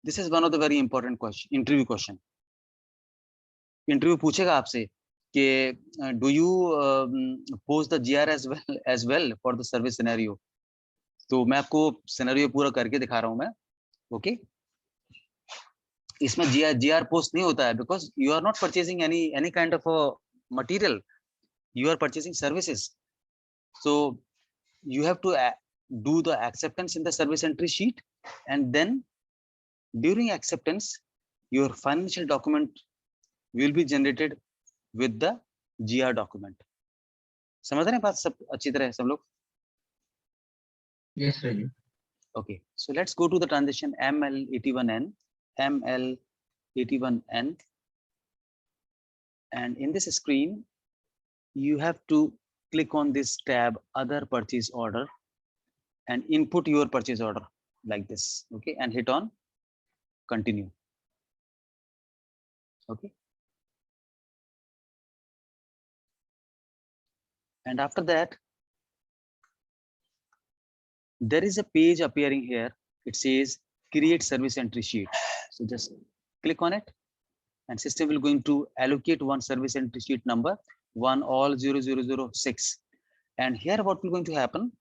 Speaker 1: this is one of the very important question, interview question. Interview पूछेगा आपसे कि do you post the GR as well for the service scenario. तो मैं आपको सिनेरियो पूरा करके दिखा रहा हूं मैं. ओके, इसमें जीआर पोस्ट नहीं होता है because you are not purchasing any kind of material, you are purchasing services. So you have to do the acceptance in the service entry sheet, and then during acceptance your financial document will be generated with the GR document. समझ रहे हैं बात सब अच्छी तरह सब लोग?
Speaker 3: Yes, Raju.
Speaker 1: Okay, so let's go to the transition ML81N, ML81N, and in this screen, you have to click on this tab, Other Purchase Order, and input your purchase order like this, okay, and hit on Continue. Okay. And after that, there is a page appearing here. It says Create Service Entry Sheet. So just click on it, and system will going to allocate one service entry sheet number 1all0006. And here what will going to happen,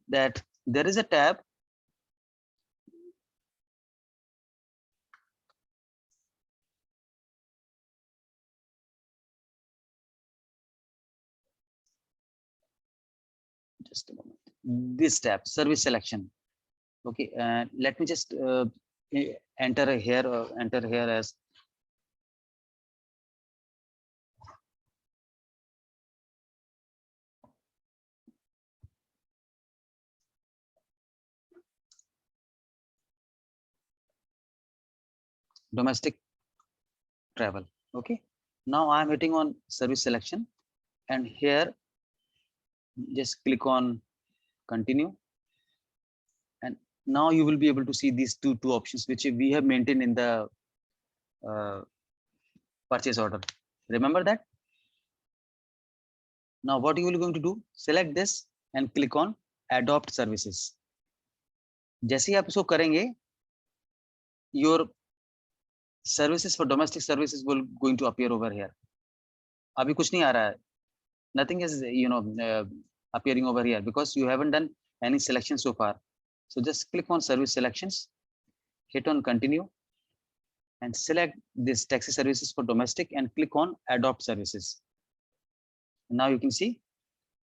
Speaker 1: that there is a tab just a moment, this tab, service selection. Okay, let me just enter here as domestic travel. Okay, now I'm hitting on service selection, and here just click on Continue, and now you will be able to see these two options which we have maintained in the purchase order. Remember that? Now what you will going to do, select this and click on Adopt Services. जैसे ही आप इसको करेंगे, your services for domestic services will going to appear over here. अभी कुछ नहीं आ रहा है. Nothing is appearing over here because you haven't done any selection so far. So just click on service selections, hit on Continue, and select this taxi services for domestic and click on Adopt Services. Now you can see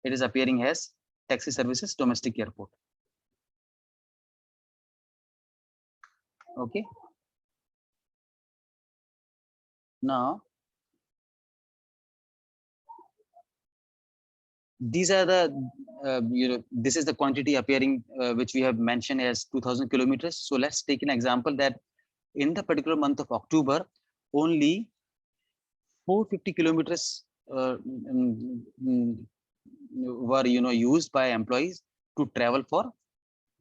Speaker 1: it is appearing as taxi services domestic airport. Okay. Now these are the this is the quantity appearing which we have mentioned as 2000 kilometers. So let's take an example that in the particular month of October, only 450 kilometers were used by employees to travel for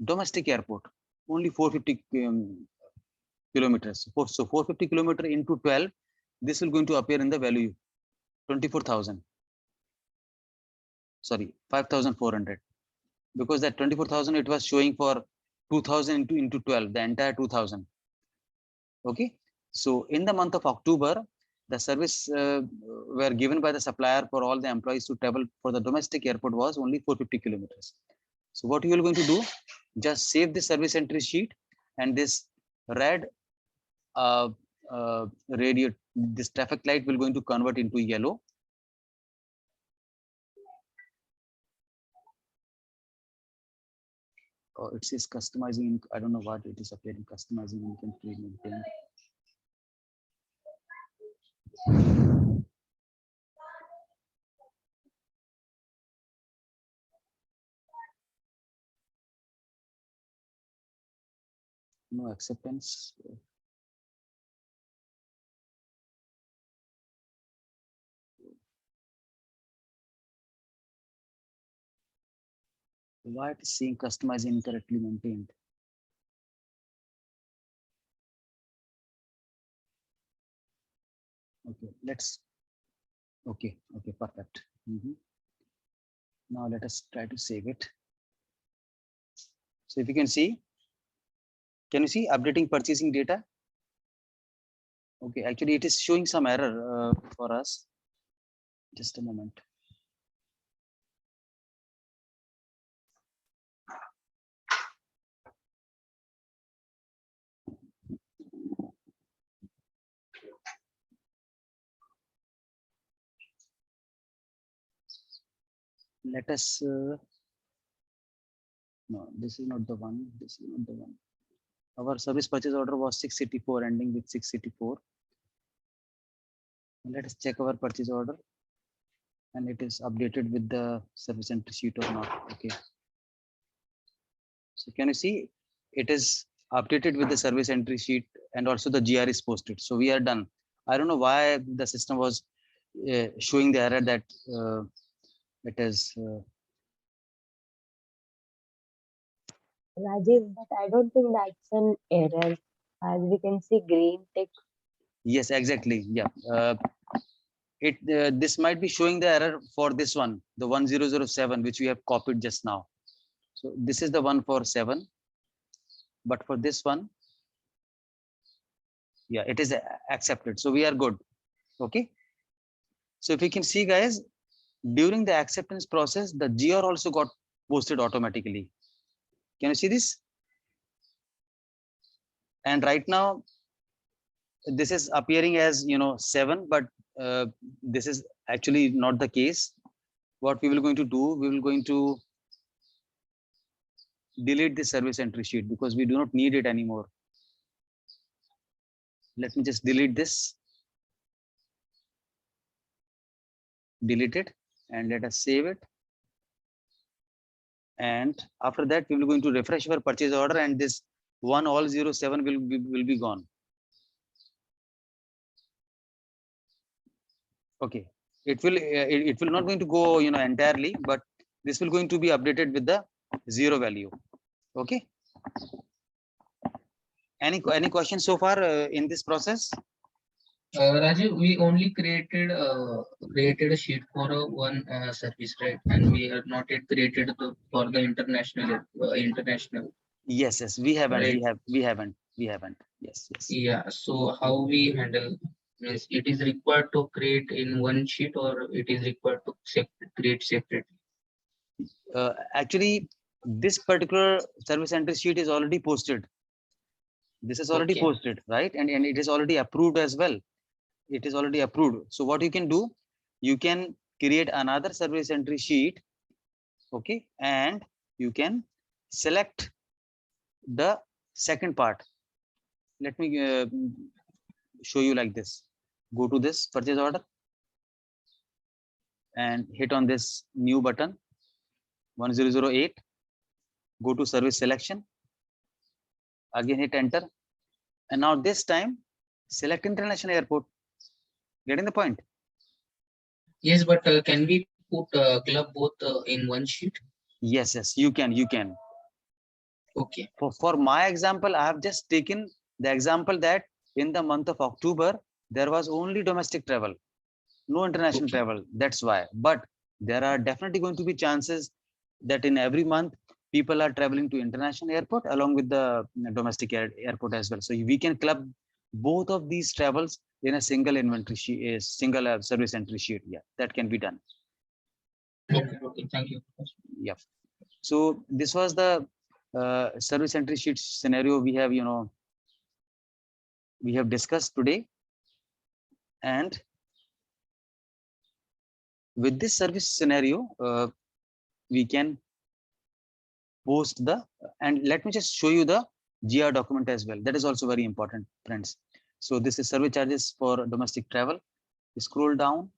Speaker 1: domestic airport. Only 450 kilometers. So 450 kilometer into 12, this will going to appear in the value 24,000. Sorry, 5,400, because that 24,000 it was showing for 2,000 into 12, the entire 2,000. Okay, so in the month of October, the service were given by the supplier for all the employees to travel for the domestic airport was only 450 kilometers. So what you are going to do, just save the service entry sheet, and this red radio, this traffic light will going to convert into yellow. Oh, it says customizing. I don't know what it is appearing. Customizing and maintain. No acceptance. Why it is saying customizing incorrectly maintained? Okay, let's. Okay, perfect. Now let us try to save it. So if you can see, updating purchasing data? Okay, actually it is showing some error for us. Just a moment. Let us. No, this is not the one. This is not the one. Our service purchase order was 684, ending with 684. Let us check our purchase order. and it is updated with the service entry sheet or not. Okay. So can you see it is updated with the service entry sheet and also the GR is posted. So we are done. I don't know why the system was showing the error that it is.
Speaker 6: Rajiv, but I don't think that's an error. As we can see green tick.
Speaker 1: Yes, exactly. Yeah. This might be showing the error for this one, the 1007, which we have copied just now. So this is the one for 7. But for this one, yeah, it is accepted. So we are good. Okay. So if you can see, guys, during the acceptance process, the GR also got posted automatically. Can you see this? And right now, this is appearing as 7, but this is actually not the case. What we will going to do, we will going to delete this service entry sheet because we do not need it anymore. Let me just delete this, delete it, and let us save it. And after that, we will going to refresh our purchase order, and this 1007 will be gone. Okay, it will not going to go entirely, but this will going to be updated with the 0 value. Okay. Any questions so far in this process?
Speaker 3: Rajiv, we only created a sheet for one service, right? And we have not yet created for the international.
Speaker 1: Yes, we haven't.
Speaker 3: Right.
Speaker 1: We haven't. Yes.
Speaker 3: Yeah. So how we handle, means it is required to create in one sheet, or it is required to create separately?
Speaker 1: Actually, this particular service entry sheet is already posted. This is already
Speaker 3: Okay.
Speaker 1: posted, right? And it is already approved as well. It is already approved. So what you can do, you can create another service entry sheet. Okay. And you can select the second part. Let me show you like this. Go to this purchase order and hit on this new button 1008. Go to service selection. Again hit enter. And now this time select international airport. Getting the point?
Speaker 3: Yes, but can we put club both in one sheet?
Speaker 1: Yes, you can.
Speaker 3: Okay.
Speaker 1: For my example, I have just taken the example that in the month of October, there was only domestic travel, no international travel. That's why. But there are definitely going to be chances that in every month, people are traveling to international airport along with the domestic airport as well. So we can club both of these travels in a single inventory sheet, a single service entry sheet. Yeah, that can be done.
Speaker 3: Okay. Thank you.
Speaker 1: Yeah. So this was the service entry sheet scenario we have discussed today. And with this service scenario, we can post and let me just show you the GR document as well. That is also very important, friends. So this is service charges for domestic travel. Scroll down.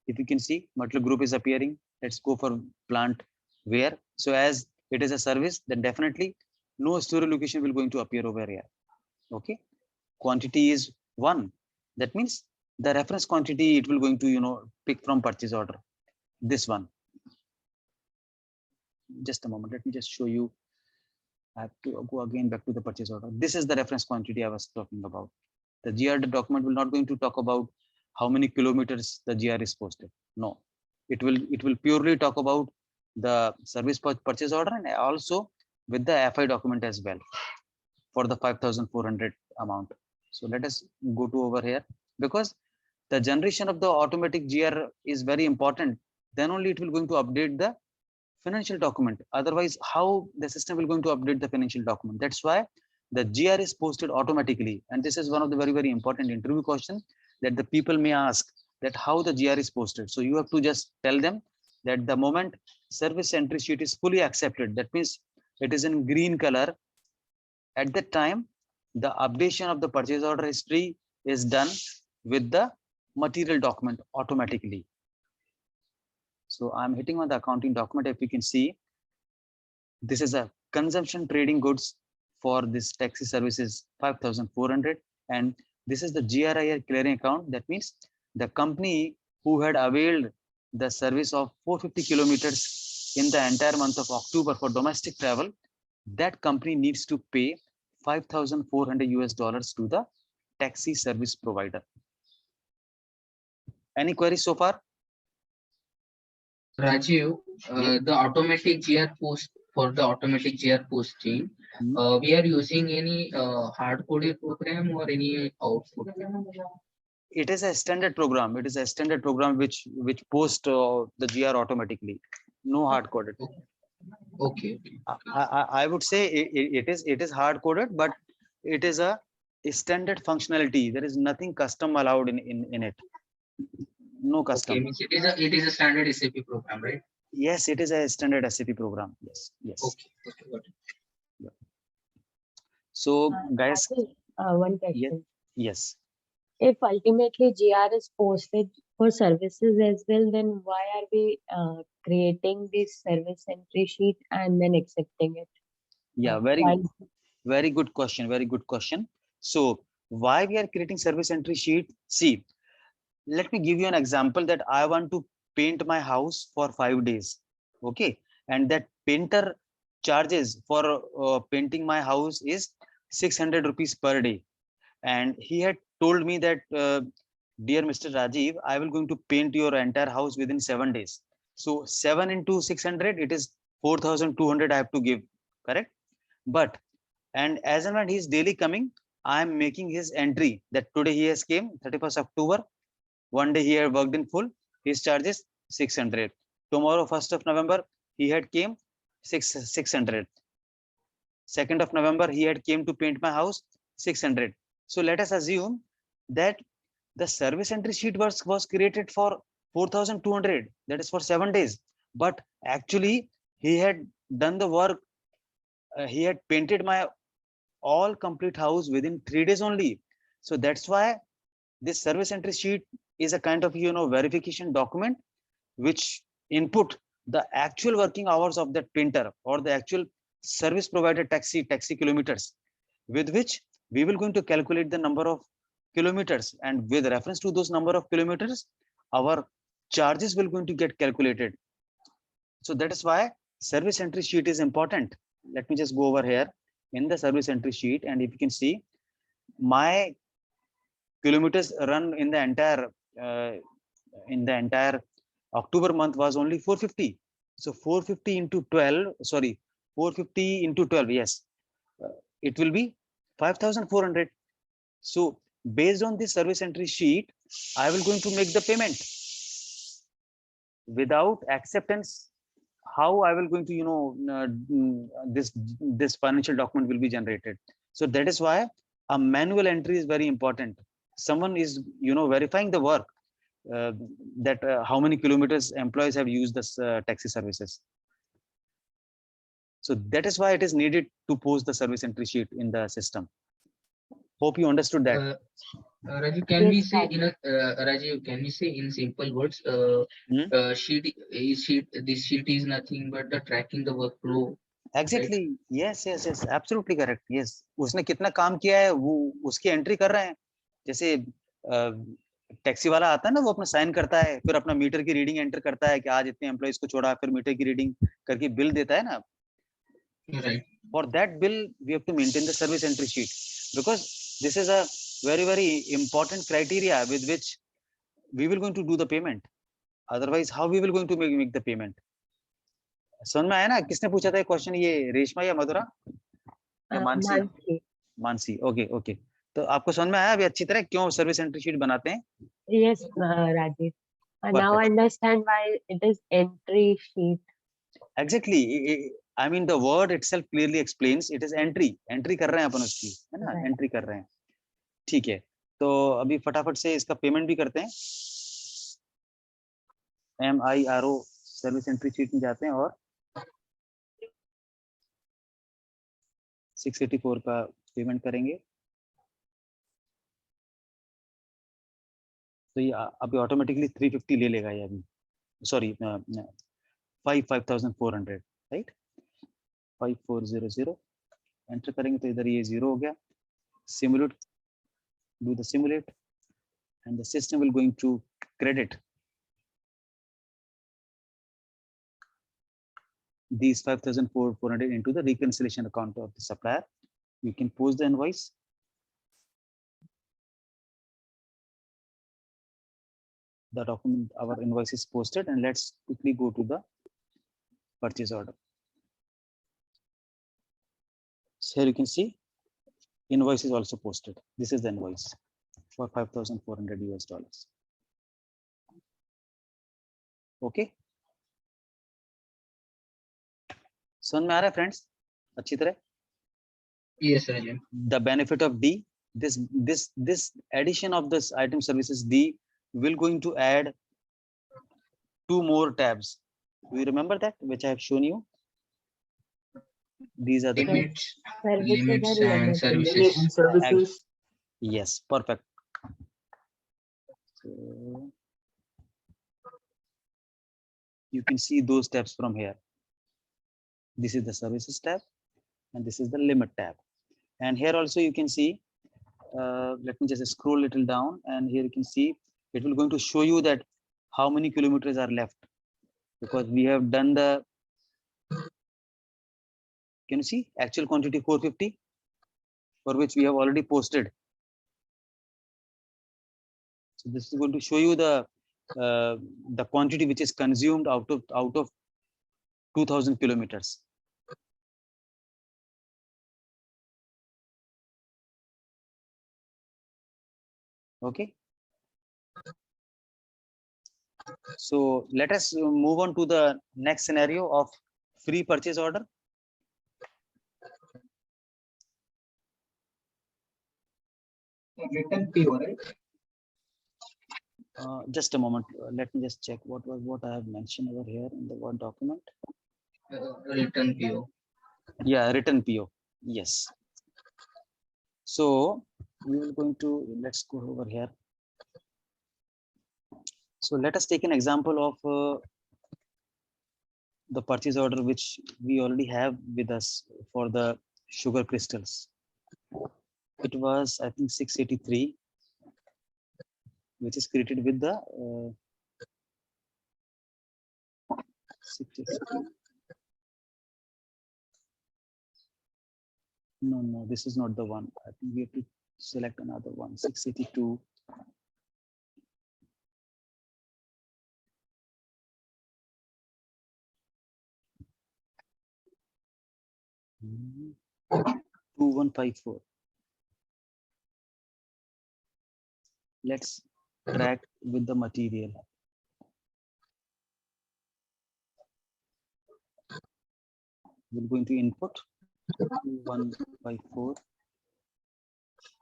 Speaker 1: If you can see, material group is appearing. Let's go for plant where. So as it is a service, then definitely no storage location will going to appear over here. Okay. Quantity is 1. That means the reference quantity it will going to pick from purchase order. This one. Just a moment. Let me just show you. I have to go again back to the purchase order. This is the reference quantity I was talking about. The GR document will not going to talk about how many kilometers the GR is posted. No, it will purely talk about the service purchase order and also with the FI document as well for the 5,400 amount. So let us go to over here, because the generation of the automatic GR is very important. Then only it will going to update the financial document. Otherwise, how the system will going to update the financial document? That's why the GR is posted automatically. And this is one of the very important interview questions that the people may ask, that how the GR is posted. So you have to just tell them that the moment service entry sheet is fully accepted, that means it is in green color. At that time, the updation of the purchase order history is done with the material document automatically. So I'm hitting on the accounting document. If you can see, this is a consumption trading goods for this taxi services 5,400, and this is the GRIR clearing account. That means the company who had availed the service of 450 kilometers in the entire month of October for domestic travel, that company needs to pay 5,400 US dollars to the taxi service provider. Any queries so far?
Speaker 3: Rajiv,
Speaker 1: Yeah.
Speaker 3: the automatic GR post for the automatic GR posting,
Speaker 1: Hmm.
Speaker 3: we are using any hard-coded program or any output?
Speaker 1: It is a standard program. It is a standard program which posts the GR automatically. No hard coded.
Speaker 3: Okay.
Speaker 1: I would say it is hard coded, but it is a standard functionality. There is nothing custom allowed in it. No
Speaker 3: Okay,
Speaker 1: custom.
Speaker 3: means it is a standard SAP program, right?
Speaker 1: Yes, it is a standard SAP program. Yes, yes.
Speaker 3: Okay, got it.
Speaker 1: So guys,
Speaker 6: Rajesh, one
Speaker 1: yes,
Speaker 6: question.
Speaker 1: yes.
Speaker 6: If ultimately GR is posted for services as well, then why are we creating this service entry sheet and then accepting it?
Speaker 1: Yeah,
Speaker 6: Why?
Speaker 1: very good question. Very good question. So why we are creating service entry sheet? See, let me give you an example that I want to paint my house for 5 days. Okay. And that painter charges for painting my house is 600 rupees per day. And he had told me that, dear Mr. Rajiv, I will going to paint your entire house within 7 days. So 7 into 600, it is 4,200 I have to give. Correct. But, and as and when he is daily coming, I am making his entry that today he has came 31st October. One day he had worked in full, his charges 600. Tomorrow, 1st of November, he had came 600. 2nd of November, he had came to paint my house 600. So let us assume that the service entry sheet was created for 4,200. That is for 7 days. But actually, he had done the work. He had painted my all complete house within 3 days only. So that's why this service entry sheet is a kind of verification document which input the actual working hours of that painter or the actual service provider taxi kilometers, with which we will going to calculate the number of kilometers, and with reference to those number of kilometers our charges will going to get calculated. So that is why service entry sheet is important. Let me just go over here in the service entry sheet, and if you can see my kilometers run in the entire October month was only 450. So 450 into 12, sorry, 450 into 12, yes, it will be 5,400. So based on this service entry sheet, I will going to make the payment. Without acceptance, how I will going to this financial document will be generated. So that is why a manual entry is very important. Someone is verifying the work, that how many kilometers employees have used this taxi services. So that is why it is needed to post the service entry sheet in the system. Hope you understood that.
Speaker 3: Rajiv, can we
Speaker 6: Yes,
Speaker 3: say Rajiv, can we say in simple words,
Speaker 1: Hmm?
Speaker 3: this sheet is nothing but the tracking the workflow, right?
Speaker 1: Exactly. Yes, absolutely correct. Yes, उसने कितना काम किया है वो उसकी entry कर रहे हैं. जैसे टैक्सी वाला आता है ना, वो अपना साइन करता है, फिर अपना मीटर की रीडिंग एंटर करता है कि आज इतने एम्प्लॉइज को छोड़ा, फिर मीटर की रीडिंग करके बिल देता है ना.
Speaker 3: Right.
Speaker 1: For that bill we have to maintain the service entry sheet, because this is a very important criteria with which we will going to do the payment. Otherwise how we will going to make the payment. समझ में आया ना? किसने पूछा था ये question? ये रेशमा या मधुरा या मानसी?
Speaker 6: Mansi.
Speaker 1: मानसी. ओके. तो आपको समझ में आया अभी अच्छी तरह क्यों सर्विस एंट्री शीट बनाते हैं?
Speaker 6: Yes, Rajesh. Now I
Speaker 1: Perfect.
Speaker 6: understand why it is entry sheet.
Speaker 1: Exactly. I mean the word itself clearly explains it is entry कर रहे हैं अपन उसकी, है ना?
Speaker 6: Right.
Speaker 1: एंट्री कर रहे हैं. ठीक है, तो अभी फटाफट से इसका पेमेंट भी करते हैं. MIRO सर्विस एंट्री शीट में जाते हैं और 684 का पेमेंट करेंगे. तो ये अभी ऑटोमेटिकली 350 ले लेगा ये अभी. sorry, 5,400, right? 5400 एंटर करेंगे तो इधर ये 0 हो गया. Simulate, do the simulate, and the system will going to credit these 5,400 into the reconciliation account of the supplier. You can post the invoice. The document, our invoice is posted, and let's quickly go to the purchase order. So here you can see invoice is also posted. This is the invoice for 5,400 US dollars. Okay. समझ में आ रहा है friends अच्छी तरह?
Speaker 3: Yes, Rajan.
Speaker 1: The benefit of D, this addition of this item services D will going to add 2 more tabs. Do you remember that which I have shown you? These are the two.
Speaker 3: Limits,
Speaker 6: Services
Speaker 3: limits
Speaker 6: and
Speaker 3: and
Speaker 6: limits.
Speaker 2: Limit
Speaker 3: services.
Speaker 2: and services.
Speaker 1: Yes, perfect. So you can see those tabs from here. This is the services tab, and this is the limit tab. And here also you can see, let me just scroll a little down, and here you can see it will going to show you that how many kilometers are left, because we have done the, can you see actual quantity 450, for which we have already posted. So this is going to show you the quantity which is consumed out of 2,000 kilometers. Okay. So let us move on to the next scenario of free purchase order.
Speaker 4: Written PO, right?
Speaker 1: Just a moment. Let me just check what I have mentioned over here in the Word document.
Speaker 3: Return PO.
Speaker 1: Yeah, written PO. Yes. So we will going to, let's go over here. So let us take an example of the purchase order which we already have with us for the sugar crystals. It was, I think, 683, which is created with the 683. No, this is not the one. I think we have to select another one. 682. Hmm. 2154. Let's track with the material. We're going to input 2154.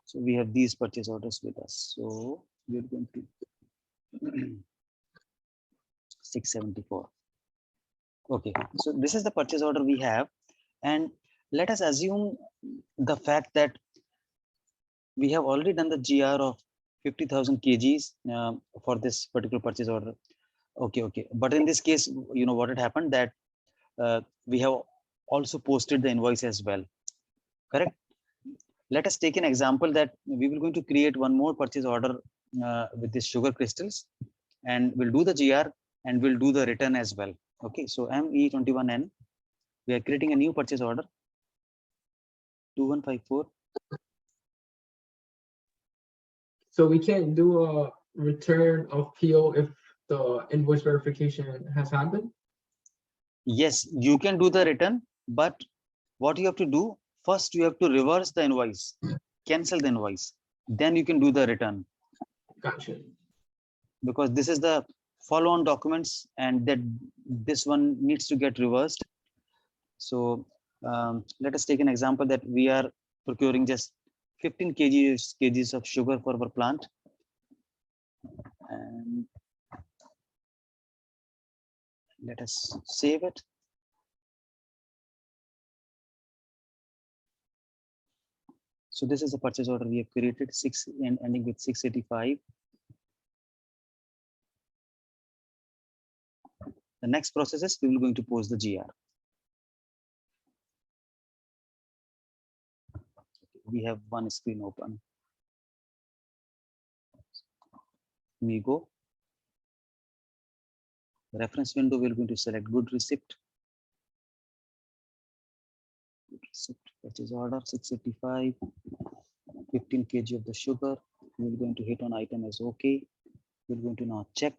Speaker 1: So we have these purchase orders with us. So we're going to 674. Okay, so this is the purchase order we have, and let us assume the fact that we have already done the GR of 50,000 kgs for this particular purchase order. Okay. But in this case, you know what had happened, that we have also posted the invoice as well. Correct? Let us take an example that we will going to create one more purchase order with this sugar crystals, and we'll do the GR and we'll do the return as well. Okay, so ME21N, we are creating a new purchase order 2154.
Speaker 2: So we can't do a return of PO if the invoice verification has happened.
Speaker 1: Yes, you can do the return, but what you have to do first, you have to reverse the invoice, cancel the invoice, then you can do the return,
Speaker 2: Gotcha.
Speaker 1: because this is the follow-on documents, and that this one needs to get reversed. So let us take an example that we are procuring just 15 kgs of sugar for our plant, and let us save it. So this is a purchase order we have created, 6 and ending with 685. next process is we will going to post the GR. We have one screen open. We go reference window. We're going to select good receipt. Good receipt purchase order 685, 15 kg of the sugar. We're going to hit on item as okay. We're going to now check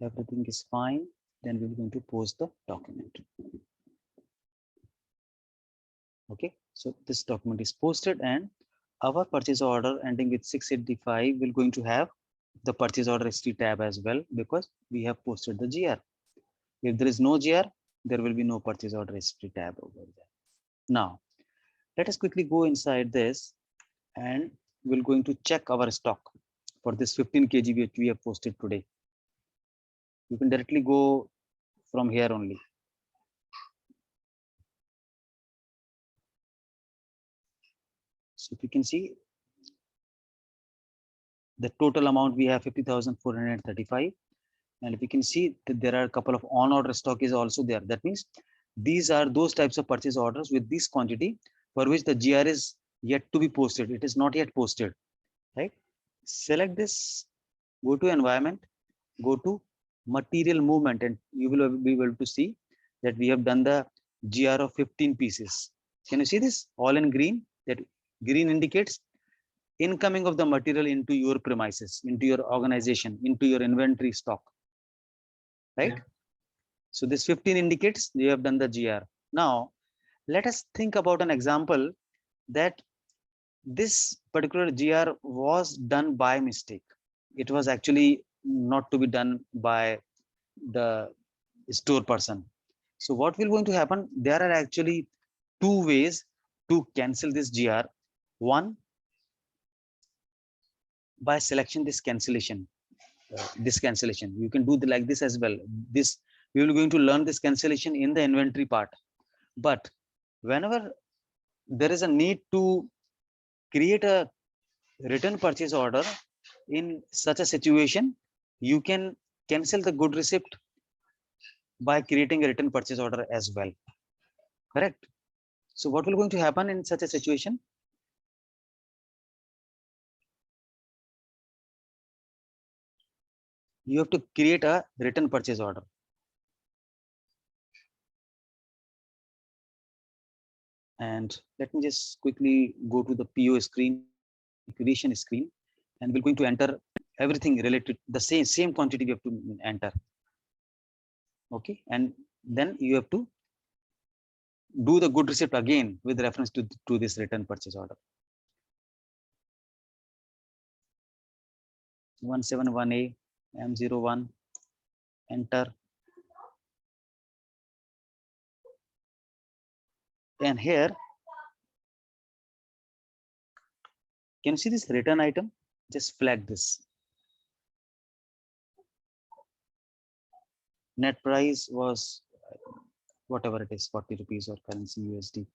Speaker 1: everything is fine. Then we're going to post the document. Okay, so this document is posted and our purchase order ending with 685 will going to have the purchase order history tab as well, because we have posted the GR. If there is no GR, there will be no purchase order history tab over there. Now, let us quickly go inside this and we're going to check our stock for this 15 kg which we have posted today. You can directly go from here only. So if you can see, the total amount we have 50,435. And if you can see that there are a couple of on order stock is also there. That means these are those types of purchase orders with this quantity for which the GR is yet to be posted. It is not yet posted, right? Select this, go to environment, go to material movement, and you will be able to see that we have done the GR of 15 pieces. Can you see this all in green? That green indicates incoming of the material into your premises, into your organization, into your inventory stock, right?
Speaker 2: Yeah.
Speaker 1: So this 15 indicates you have done the GR. Now, let us think about an example that this particular GR was done by mistake. It was actually not to be done by the store person. So what will going to happen? There are actually two ways to cancel this GR. One, by selection this cancellation. You can do like this as well. This we will going to learn this cancellation in the inventory part. But whenever there is a need to create a return purchase order, in such a situation, you can cancel the good receipt by creating a return purchase order as well. Correct? So what will going to happen in such a situation? You have to create a return purchase order. And let me just quickly go to the PO screen, creation screen, and we're going to enter everything related the same quantity we have to enter. Okay, and then you have to do the good receipt again with reference to this return purchase order. 171A M01, enter. And here, can you see this return item? Just flag this. Net price was whatever it is, 40 rupees or currency USD.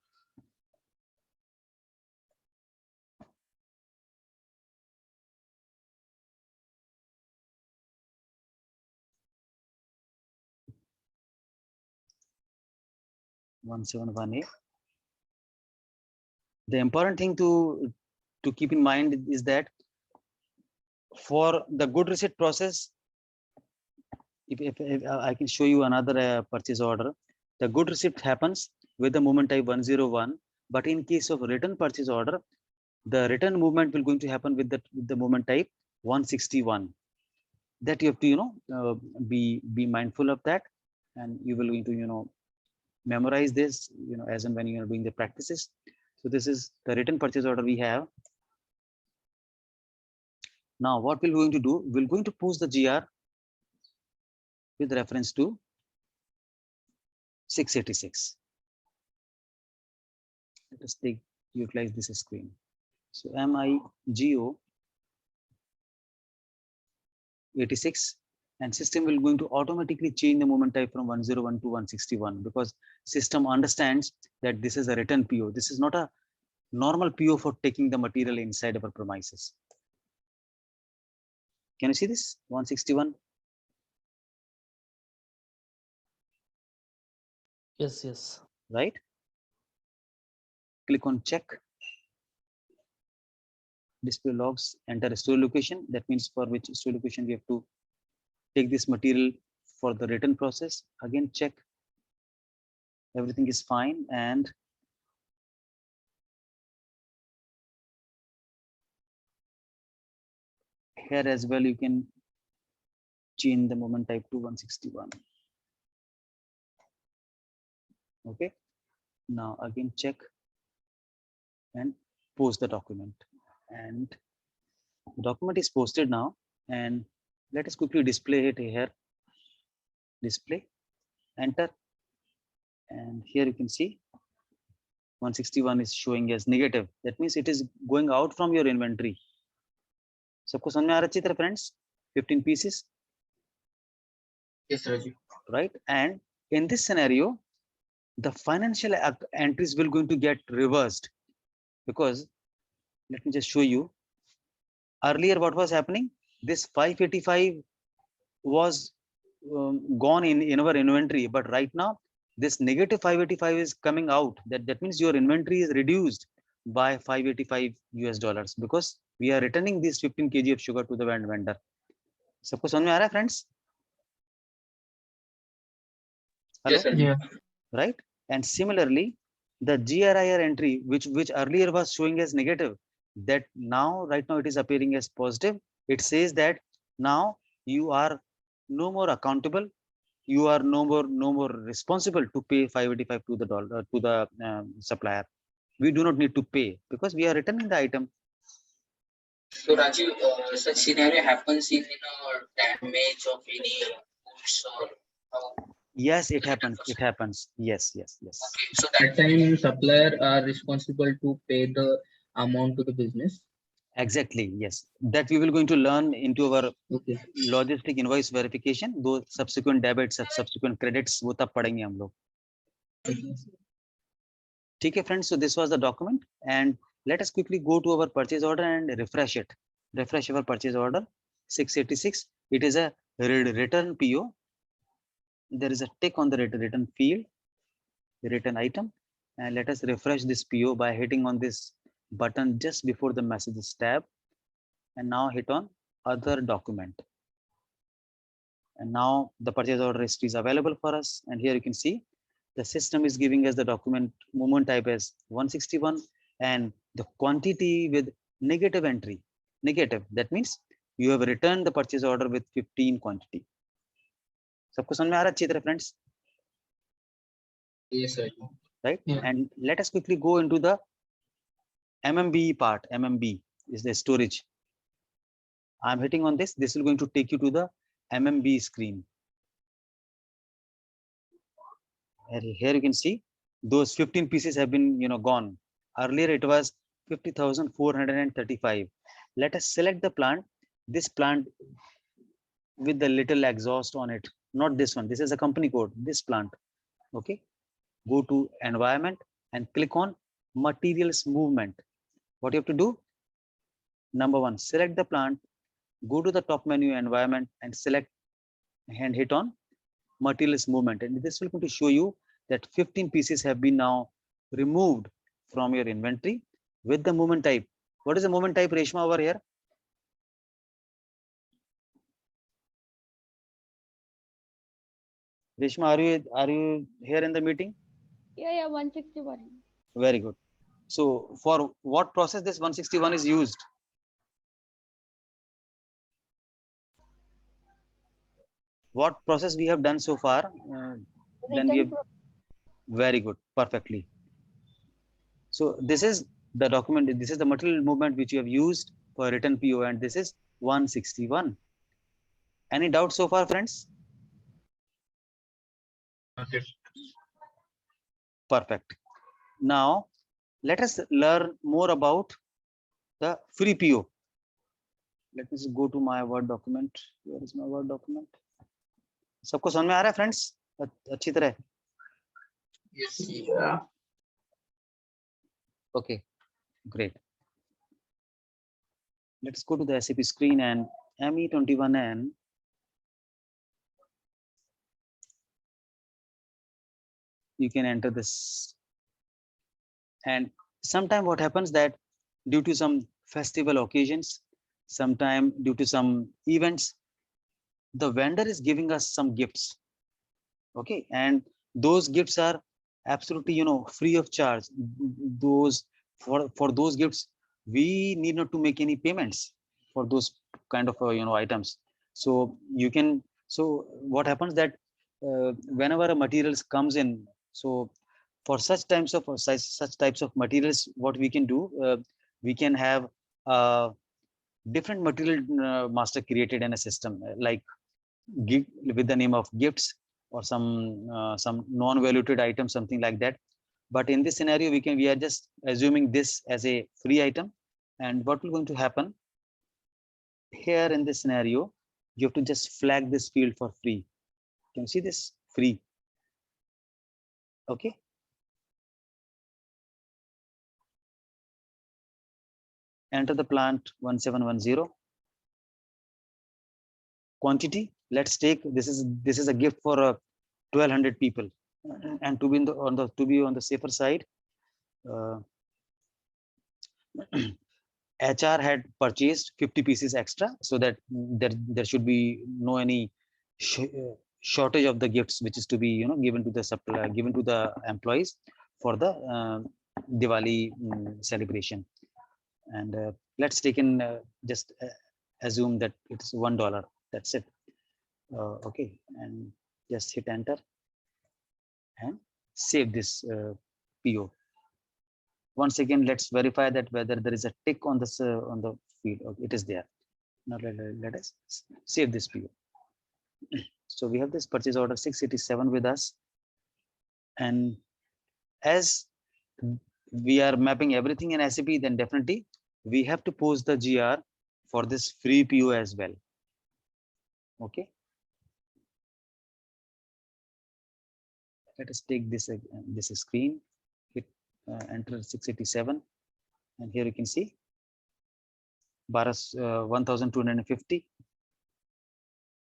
Speaker 1: (171A). The important thing to keep in mind is that for the good receipt process, if I can show you another purchase order, the good receipt happens with the movement type 101. But in case of return purchase order, the return movement will going to happen with the movement type 161. That you have to be mindful of that, and you will going to memorize this as and when you are doing the practices. So this is the written purchase order we have. Now what we're going to do, we're going to post the GR with reference to 686. Let us utilize this screen. So MIGO 86, and system will going to automatically change the movement type from 101 to 161, because system understands that this is a return PO. This is not a normal PO for taking the material inside our premises. Can you see this 161?
Speaker 7: Yes, yes.
Speaker 1: right? Click on check. Display logs, enter store location. That means for which store location we have to take this material for the return process. Again, check. Everything is fine, and here as well you can change the moment type to 161. Okay, now again check and post the document, and the document is posted now. And let us quickly display it here. Display, enter, and here you can see 161 is showing as negative. That means it is going out from your inventory. सबको समझ में आ रहा अच्छी तरह friends? 15 pieces,
Speaker 3: Yes, Raju.
Speaker 1: right? And in this scenario, the financial entries will going to get reversed, because let me just show you. Earlier what was happening, this 585 was gone in our inventory, but right now this negative 585 is coming out. That means your inventory is reduced by 585 US dollars, because we are returning this 15 kg of sugar to the vendor. सबको समझ में आ रहा है friends? Hello?
Speaker 3: Yes, Raju.
Speaker 2: Yeah.
Speaker 1: Right? And similarly, the GRIR entry, which earlier was showing as negative, that now right now it is appearing as positive. It says that now you are no more accountable, you are no more responsible to pay 585 to the dollar to the supplier. We do not need to pay because we are returning the item.
Speaker 3: So Raju, such scenario happens if damage of any goods or how?
Speaker 1: Yes, it happens. It happens. Yes, yes, yes.
Speaker 3: Okay, so that time supplier are responsible to pay the amount to the business.
Speaker 1: Exactly. Yes, that we will going to learn into our
Speaker 3: Okay.
Speaker 1: logistic invoice verification. Those subsequent debits, subsequent credits, वो तब पढ़ेंगे हम लोग. ठीक है, friends. So this was the document, and let us quickly go to our purchase order and refresh it. Refresh our purchase order 686. It is a return PO. There is a tick on the return field, the return item, and let us refresh this PO by hitting on this button just before the messages tab, and now hit on other document. And now the purchase order history is available for us, and here you can see the system is giving us the document movement type as 161 and the quantity with negative entry. Negative, that means you have returned the purchase order with 15 quantity. सबको समझ में आ रहा है अच्छी तरह friends?
Speaker 3: Yes, sir.
Speaker 1: Right?
Speaker 2: Yeah.
Speaker 1: And let us quickly go into the MMB part. MMB is the storage. I'm hitting on this. This is going to take you to the MMB screen. Here you can see those 15 pieces have been gone. Earlier it was 50,435. Let us select the plant. This plant with the little exhaust on it, not this one. This is a company code. This plant. Okay. Go to environment and click on materials movement. What you have to do? Number one, select the plant. Go to the top menu environment and select and hit on materials movement, and this will going to show you that 15 pieces have been now removed from your inventory with the movement type. What is the movement type, Reshma, over here? Reshma, are you here in the meeting?
Speaker 8: Yeah, 161.
Speaker 1: Very good. So for what process this 161 is used? What process we have done so far? Then we have, very good, perfectly. So this is the document, this is the material movement which you have used for return PO, and this is 161. Any doubts so far, friends?
Speaker 3: Okay.
Speaker 1: Perfect. Now let us learn more about the free PO. Let me just go to my Word document. Where is my Word document? सबको समझ में आ रहा है friends? अच्छी तरह.
Speaker 3: Yes. Yeah.
Speaker 1: Okay, great. Let's go to the SAP screen and ME21N. you can enter this. And sometime what happens that due to some festival occasions, sometime due to some events, the vendor is giving us some gifts. Okay, and those gifts are absolutely, free of charge. Those for those gifts, we need not to make any payments for those kind of items. So you can, so what happens that whenever a materials comes in, so for such types of materials, what we can do, we can have different material master created in a system, like with the name of gifts, or some non-valued item, something like that. But in this scenario, we are just assuming this as a free item. And what will going to happen here in this scenario, you have to just flag this field for free. Can you see this free? Okay. Enter the plant 1710. Quantity, let's take, this is a gift for 1200 people, and to be on the safer side, HR had purchased 50 pieces extra, so that there should be no any shortage of the gifts, which is to be given to the supplier, given to the employees for the Diwali celebration. And let's take in just assume that it's $1. That's it. Okay, and just hit enter and save this PO. Once again, let's verify that whether there is a tick on this on the field. Okay, it is there. Now let us save this PO. So we have this purchase order 687 with us, and as we are mapping everything in SAP, then definitely we have to post the GR for this free PO as well. Okay. Let us take this screen, hit enter 687, and here you can see 1250.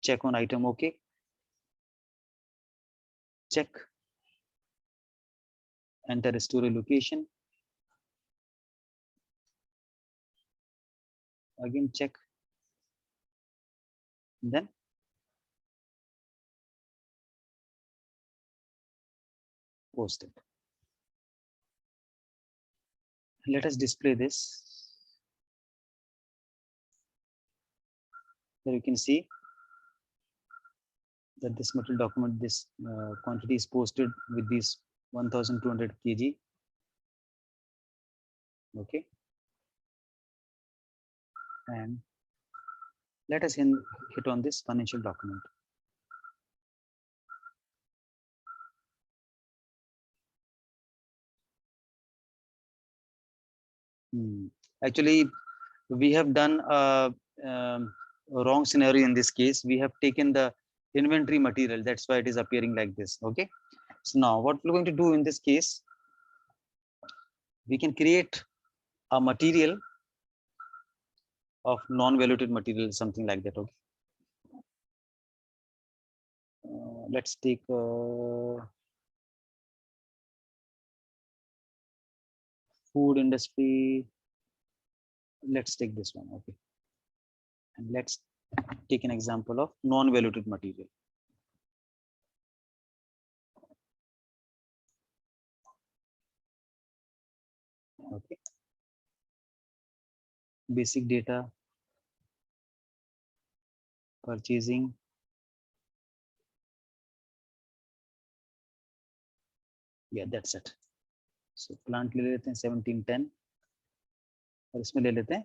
Speaker 1: Check on item. Okay. Check. Enter store location. Again check. Then post it. Let us display this. Here you can see that this material document, this quantity is posted with these 1200 kg. Okay. And let us hit on this financial document. Actually, we have done a wrong scenario in this case. We have taken the inventory material. That's why it is appearing like this. Okay. So now what we're going to do in this case, we can create a material of non-valued material, something like that. Okay. Let's take food industry. Let's take this one. Okay. And let's take an example of non-valued material. Okay. Basic data, purchasing. Yeah, that's it. So plant ले लेते हैं 1710 और इसमें ले लेते हैं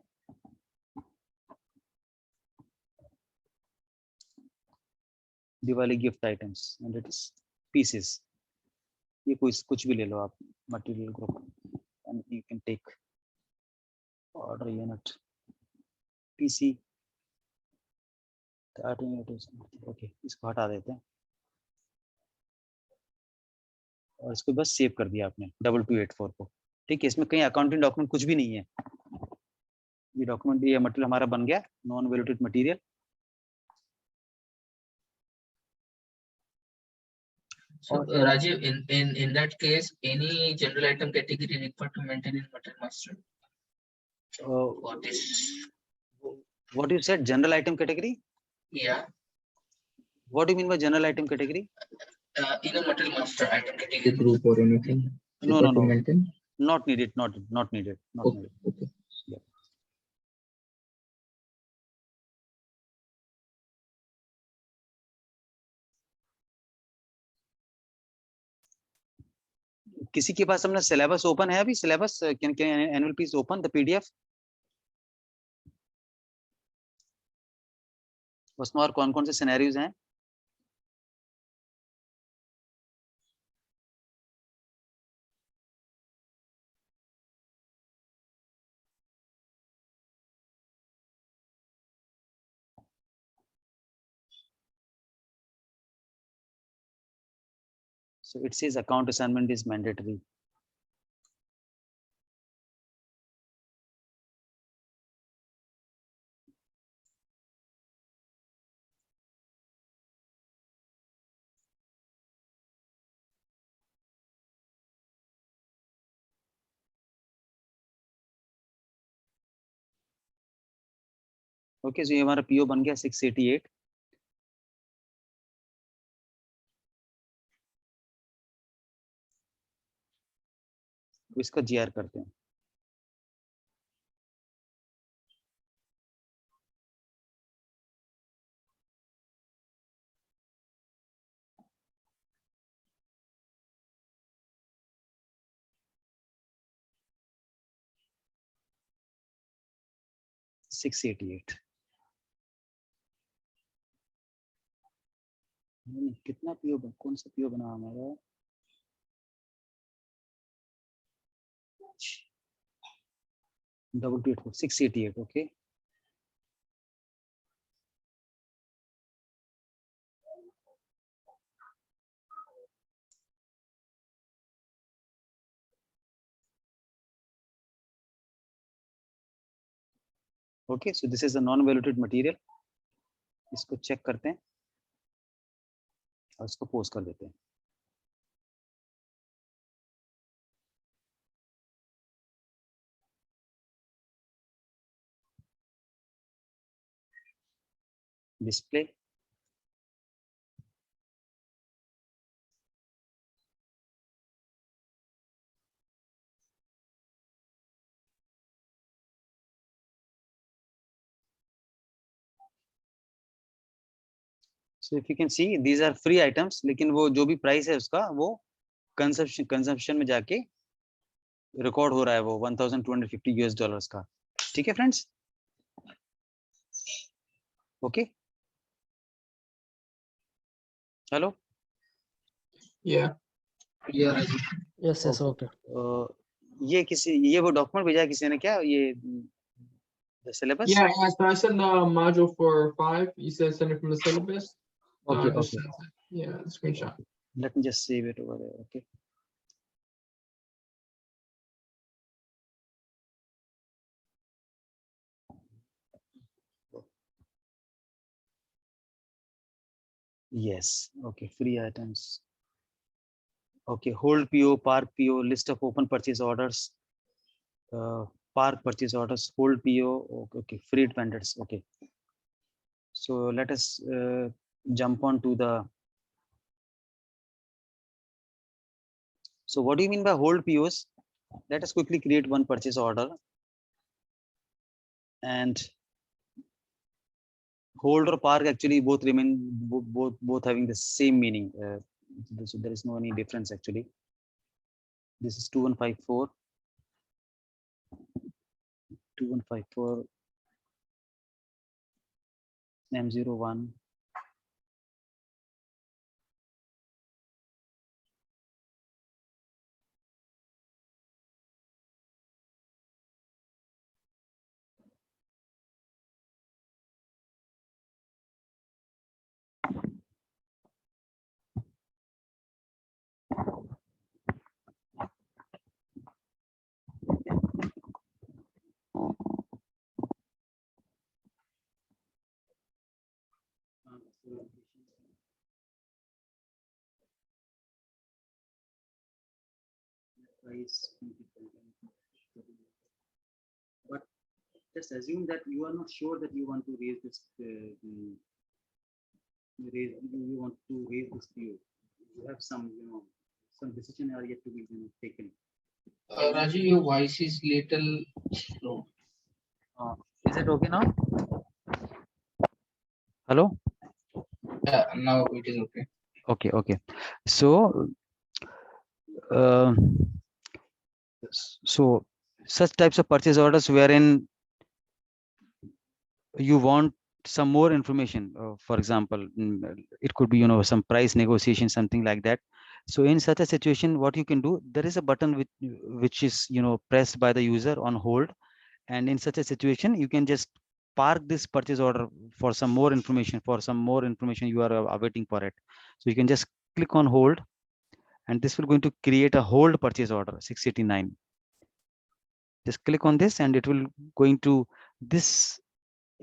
Speaker 1: Diwali gift items, and it is pieces. ये कुछ भी ले लो आप material group, and you can take order unit PC starting unit. Okay, इसको हटा देते हैं और इसको बस सेव कर दिया आपने 2284 को. ठीक है, इसमें कहीं अकाउंटिंग डॉक्यूमेंट कुछ भी नहीं है. ये डॉक्यूमेंट, ये मटेरियल हमारा बन गया non valued material.
Speaker 3: So Rajiv, in that case, any general item category required to maintain in material master for this?
Speaker 1: What you said, general item category?
Speaker 3: Yeah,
Speaker 1: What do you mean by general item category?
Speaker 3: in a material master item category group or anything
Speaker 1: No,
Speaker 3: required to
Speaker 1: no.
Speaker 3: maintain.
Speaker 1: Not needed. Not needed. Not
Speaker 3: Okay,
Speaker 1: needed.
Speaker 3: okay.
Speaker 1: Yeah. किसी के पास अपना syllabus open है अभी? Syllabus can annual please open the PDF? उसमें और कौन कौन से सिनेरियोज हैं? So it says account assignment is mandatory. Okay, so ये हमारा पीओ बन गया 688. इसका जीआर करते हैं. कितना पीओ, कौन सा पीओ बना हमारा? Double 688. Okay, okay. So this is the non valuated material. इसको चेक करते हैं और इसको पोस्ट कर देते हैं. Display. So if you can see, these are free items, लेकिन वो जो भी प्राइस है उसका वो कंजम्पशन में जाके रिकॉर्ड हो रहा है वो $1250 का. ठीक है friends? Okay, hello.
Speaker 2: Yeah.
Speaker 3: Yeah, Rajiv.
Speaker 7: Yes, yes, okay.
Speaker 1: ये वो डॉक्यूमेंट भेजा है किसी ने क्या? ये syllabus?
Speaker 2: Yeah, yeah. So I sent the module for 5. You said send it from the syllabus. So
Speaker 1: Okay,
Speaker 2: I just
Speaker 1: okay.
Speaker 2: sent it. Yeah, the screenshot.
Speaker 1: Let me just save it over there. Okay. Yes. Okay. Free items. Okay. Hold PO, park PO, list of open purchase orders, park purchase orders, hold PO. Okay. Okay. Freed vendors. Okay. So let us jump on to the. So what do you mean by hold POs? Let us quickly create one purchase order. And hold or park actually both remain both having the same meaning. So there is no any difference actually. This is 2154 M01. price. But just assume that you are not sure that you want to raise this, you want to raise this PO. You have some, some decision are yet to be taken.
Speaker 3: Raju, your voice is little slow.
Speaker 1: Is it okay now? Hello?
Speaker 3: Yeah, now it is okay.
Speaker 1: Okay. So, uh, so such types of purchase orders wherein you want some more information, for example, it could be, some price negotiation, something like that. So in such a situation, what you can do, there is a button which is, pressed by the user on hold. And in such a situation, you can just park this purchase order for some more information, you are awaiting for it. So you can just click on hold, and this will going to create a hold purchase order 689. Just click on this, and it will going to, this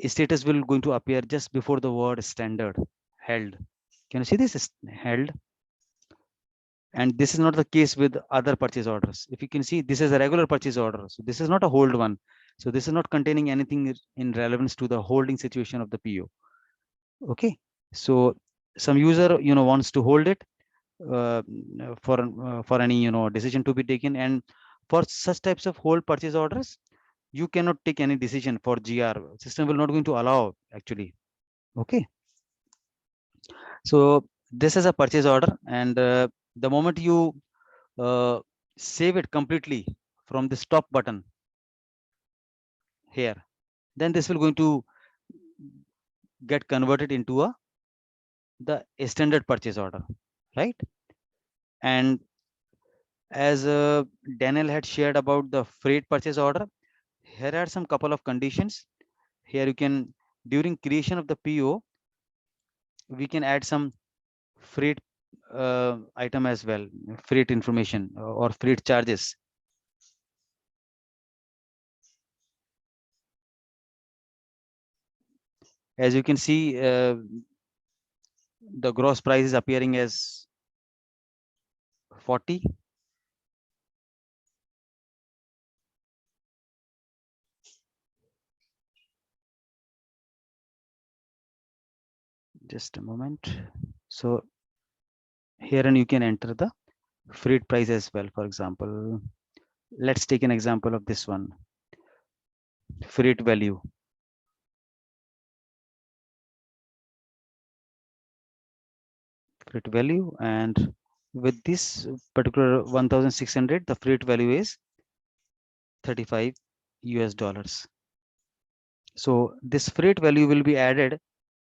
Speaker 1: status will going to appear just before the word standard, held. Can you see this is held? And this is not the case with other purchase orders. If you can see, this is a regular purchase order, so this is not a hold one. So this is not containing anything in relevance to the holding situation of the PO. Okay, so some user wants to hold it uh, for any decision to be taken. And for such types of hold purchase orders, you cannot take any decision for GR. System will not going to allow actually. Okay, so this is a purchase order, and the moment you save it completely from the stop button here, then this will going to get converted into the standard purchase order, right? And as Daniel had shared about the freight purchase order, here are some couple of conditions. Here you can, during creation of the PO, we can add some freight item as well, freight information or freight charges. As you can see, the gross price is appearing as 40. Just a moment. So here, and you can enter the freight price as well. For example, let's take an example of this one, freight value. Freight value, and with this particular 1600, the freight value is 35 US dollars. So this freight value will be added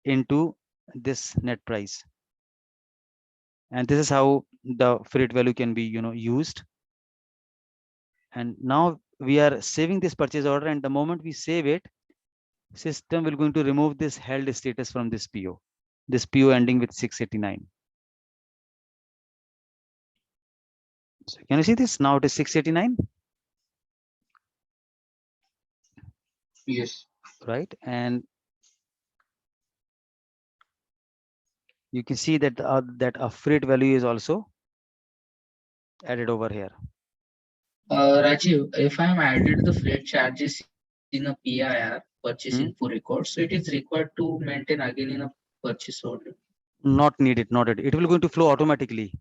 Speaker 1: into this net price, and this is how the freight value can be used. And now we are saving this purchase order, and the moment we save it, system will going to remove this held status from this PO, ending with 689. So can you see this? Now it is 689.
Speaker 3: Yes.
Speaker 1: Right, and you can see that that a freight value is also added over here.
Speaker 3: Rajiv, if I'm added the freight charges in a PIR, purchase info record, so it is required to maintain again in a purchase order.
Speaker 1: Not needed. It will going to flow automatically.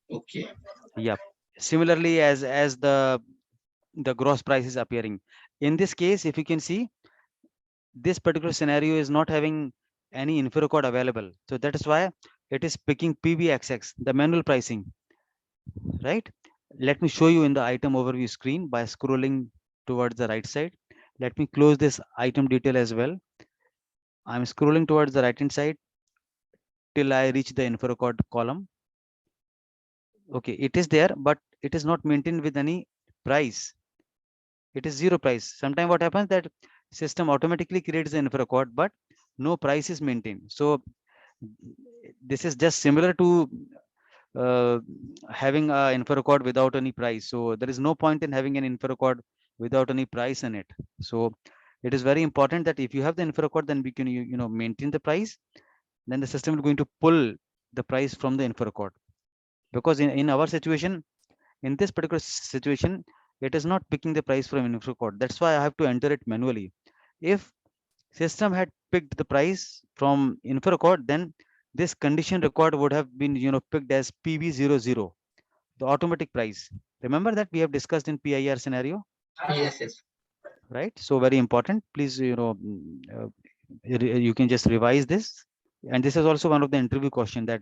Speaker 3: Okay.
Speaker 1: Yep. Similarly, as the gross price is appearing in this case, if you can see, this particular scenario is not having any info record available, so that is why it is picking PBXX, the manual pricing, right? Let me show you in the item overview screen by scrolling towards the right side. Let me close this item detail as well. I'm scrolling towards the right hand side till I reach the info record column. Okay, it is there, but it is not maintained with any price. It is zero price. Sometimes what happens that system automatically creates the info record, but no price is maintained. So this is just similar to having an info record without any price. So there is no point in having an info record without any price in it. So it is very important that if you have the info record, then we can maintain the price. Then the system is going to pull the price from the info record, because in our situation,
Speaker 7: in this particular situation, it is not picking the price from info record. That's why I have to enter it manually. If system had picked the price from info record, then this condition record would have been, picked as PB00, the automatic price. Remember that we have discussed in PIR scenario,
Speaker 3: Yes, yes.
Speaker 7: right? So very important. Please, you can just revise this. And this is also one of the interview question, that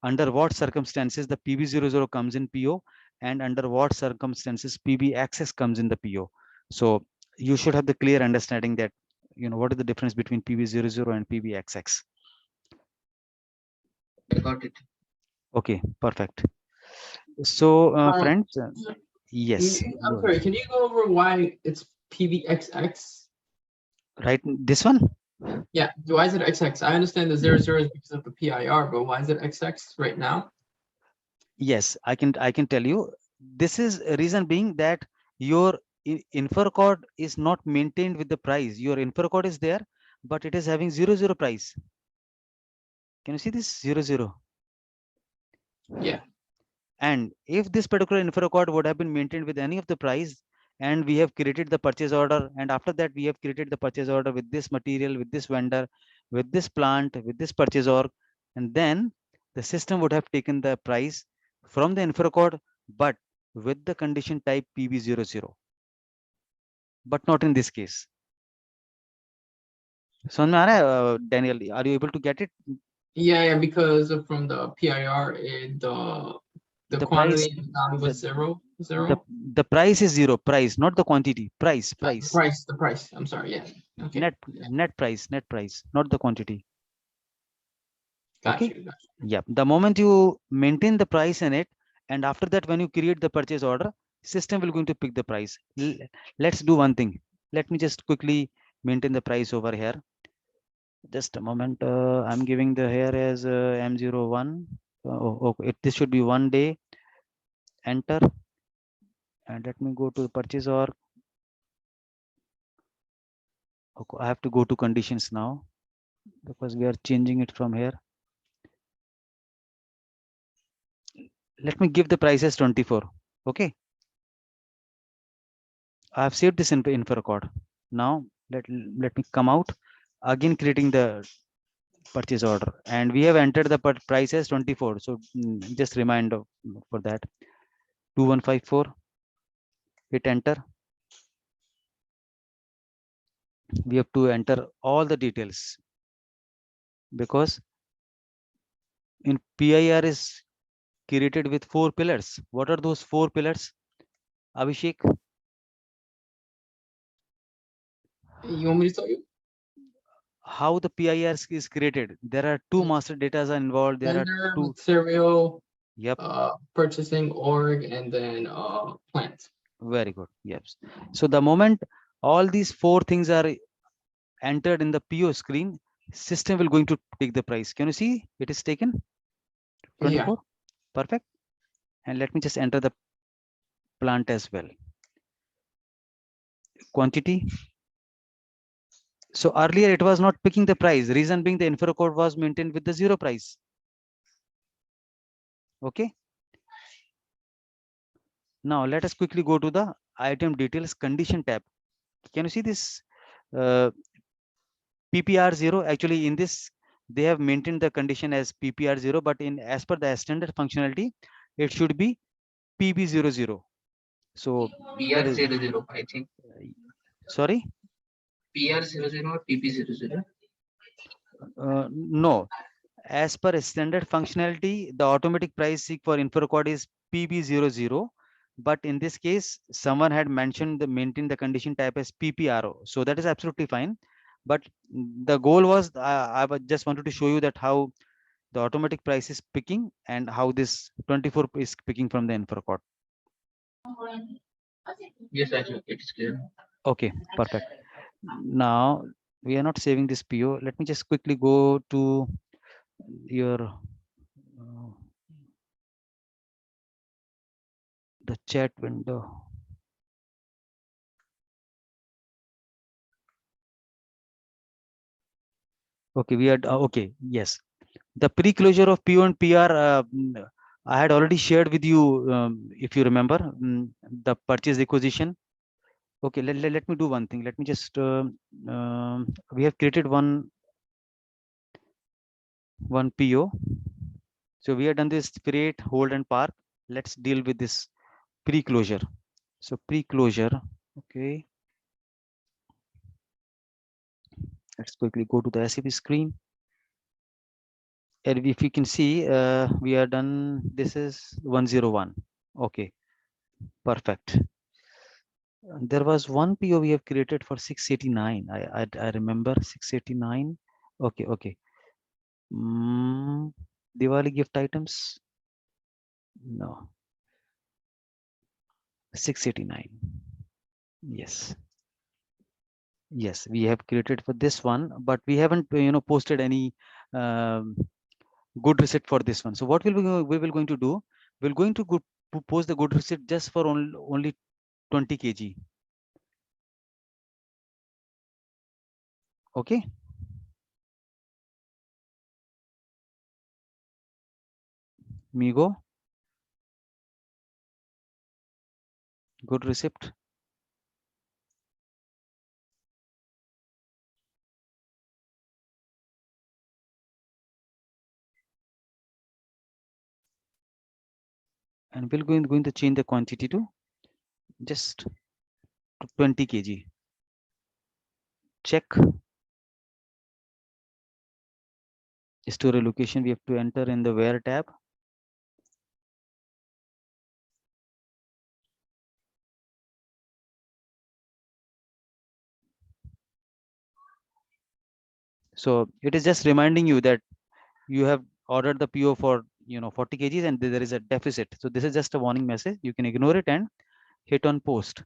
Speaker 7: under what circumstances the PB00 comes in PO, and under what circumstances PBXX comes in the PO. So you should have the clear understanding that, what is the difference between PB00 and PBXX.
Speaker 3: I got it.
Speaker 7: Okay, perfect. So friends, yes,
Speaker 2: I'm sorry, can you go over why it's PBXX?
Speaker 7: right, this one.
Speaker 2: Yeah, why is it XX? I understand the 00 is because of the PIR, but why is it XX right now?
Speaker 7: Yes, I can tell you. This is a reason being that your info record is not maintained with the price. Your info record is there, but it is having 00 price. Can you see this 00?
Speaker 2: Yeah.
Speaker 7: And if this particular info record would have been maintained with any of the price, and we have created the purchase order, and after that we have created the purchase order with this material, with this vendor, with this plant, with this purchase order, and then the system would have taken the price from the info record, but with the condition type PB00, but not in this case. So Daniel, are you able to get it?
Speaker 2: Yeah, because from the PIR, the
Speaker 7: The
Speaker 2: quantity
Speaker 7: price,
Speaker 2: value was
Speaker 7: the,
Speaker 2: zero.
Speaker 7: the price is 0, price, not the quantity, price.
Speaker 2: The price. I'm sorry. Yeah. Okay.
Speaker 7: Net price, not the quantity.
Speaker 2: Got
Speaker 7: Okay.
Speaker 2: you.
Speaker 7: Yeah. The moment you maintain the price in it, and after that, when you create the purchase order, system will going to pick the price. Let's do one thing. Let me just quickly maintain the price over here. Just a moment. I'm giving the here as M01. Okay. This should be 1 day. Enter. And let me go to the purchase order. Okay. I have to go to conditions now, because we are changing it from here. Let me give the price as 24. Okay. I have saved this info record. Now let me come out again, creating the purchase order, and we have entered the price as 24. So just remind for that, 2154. Hit enter. We have to enter all the details, because in PIR is created with 4 pillars. What are those 4 pillars, Abhishek?
Speaker 2: You want me to tell you?
Speaker 7: How the PIR is created? There are 2 master data are involved. There are
Speaker 2: Vendor,
Speaker 7: 2.
Speaker 2: material,
Speaker 7: Yep.
Speaker 2: purchasing org, and then plant.
Speaker 7: Very good. Yes. So the moment all these 4 things are entered in the PO screen, system will going to take the price. Can you see it is taken? 24.
Speaker 2: Yeah.
Speaker 7: Perfect. And let me just enter the plant as well. Quantity. So earlier it was not picking the price. Reason being the info code was maintained with the 0 price. Okay. Now let us quickly go to the item details condition tab. Can you see this PPR 0? Actually, in this they have maintained the condition as PPR 0, but in as per the standard functionality, it should be PB00. So
Speaker 3: PR00, I think.
Speaker 7: Sorry.
Speaker 3: PR00 or PP00?
Speaker 7: No. As per standard functionality, the automatic price seek for info record is PB00. But in this case, someone had mentioned the maintain the condition type as PPRO. So that is absolutely fine. But the goal was, I just wanted to show you that how the automatic price is picking and how this 24 is picking from the info record.
Speaker 3: Yes, actually, it is clear.
Speaker 7: Okay, perfect. Now we are not saving this PO. Let me just quickly go to your the chat window. Okay, we are okay. Yes, the pre-closure of PO and PR I had already shared with you, if you remember, the purchase requisition. Okay, let me do one thing. Let me just, we have created one PO. So we have done this create, hold and park. Let's deal with this pre-closure. So pre-closure, okay. Let's quickly go to the SAP screen. And if you can see, we are done, this is 101. Okay, perfect. There was one PO we have created for 689. I remember 689. Okay. Diwali gift items. No. 689. Yes. Yes, we have created for this one, but we haven't posted any um, good receipt for this one. So what we will going to do? We're going to post the good receipt just for only 20 kg. Okay. Migo. Good receipt. And we're going to change the quantity to just 20 kg. Check. Store location we have to enter in the where tab. So it is just reminding you that you have ordered the PO for 40 kgs and there is a deficit. So this is just a warning message. You can ignore it and hit on post.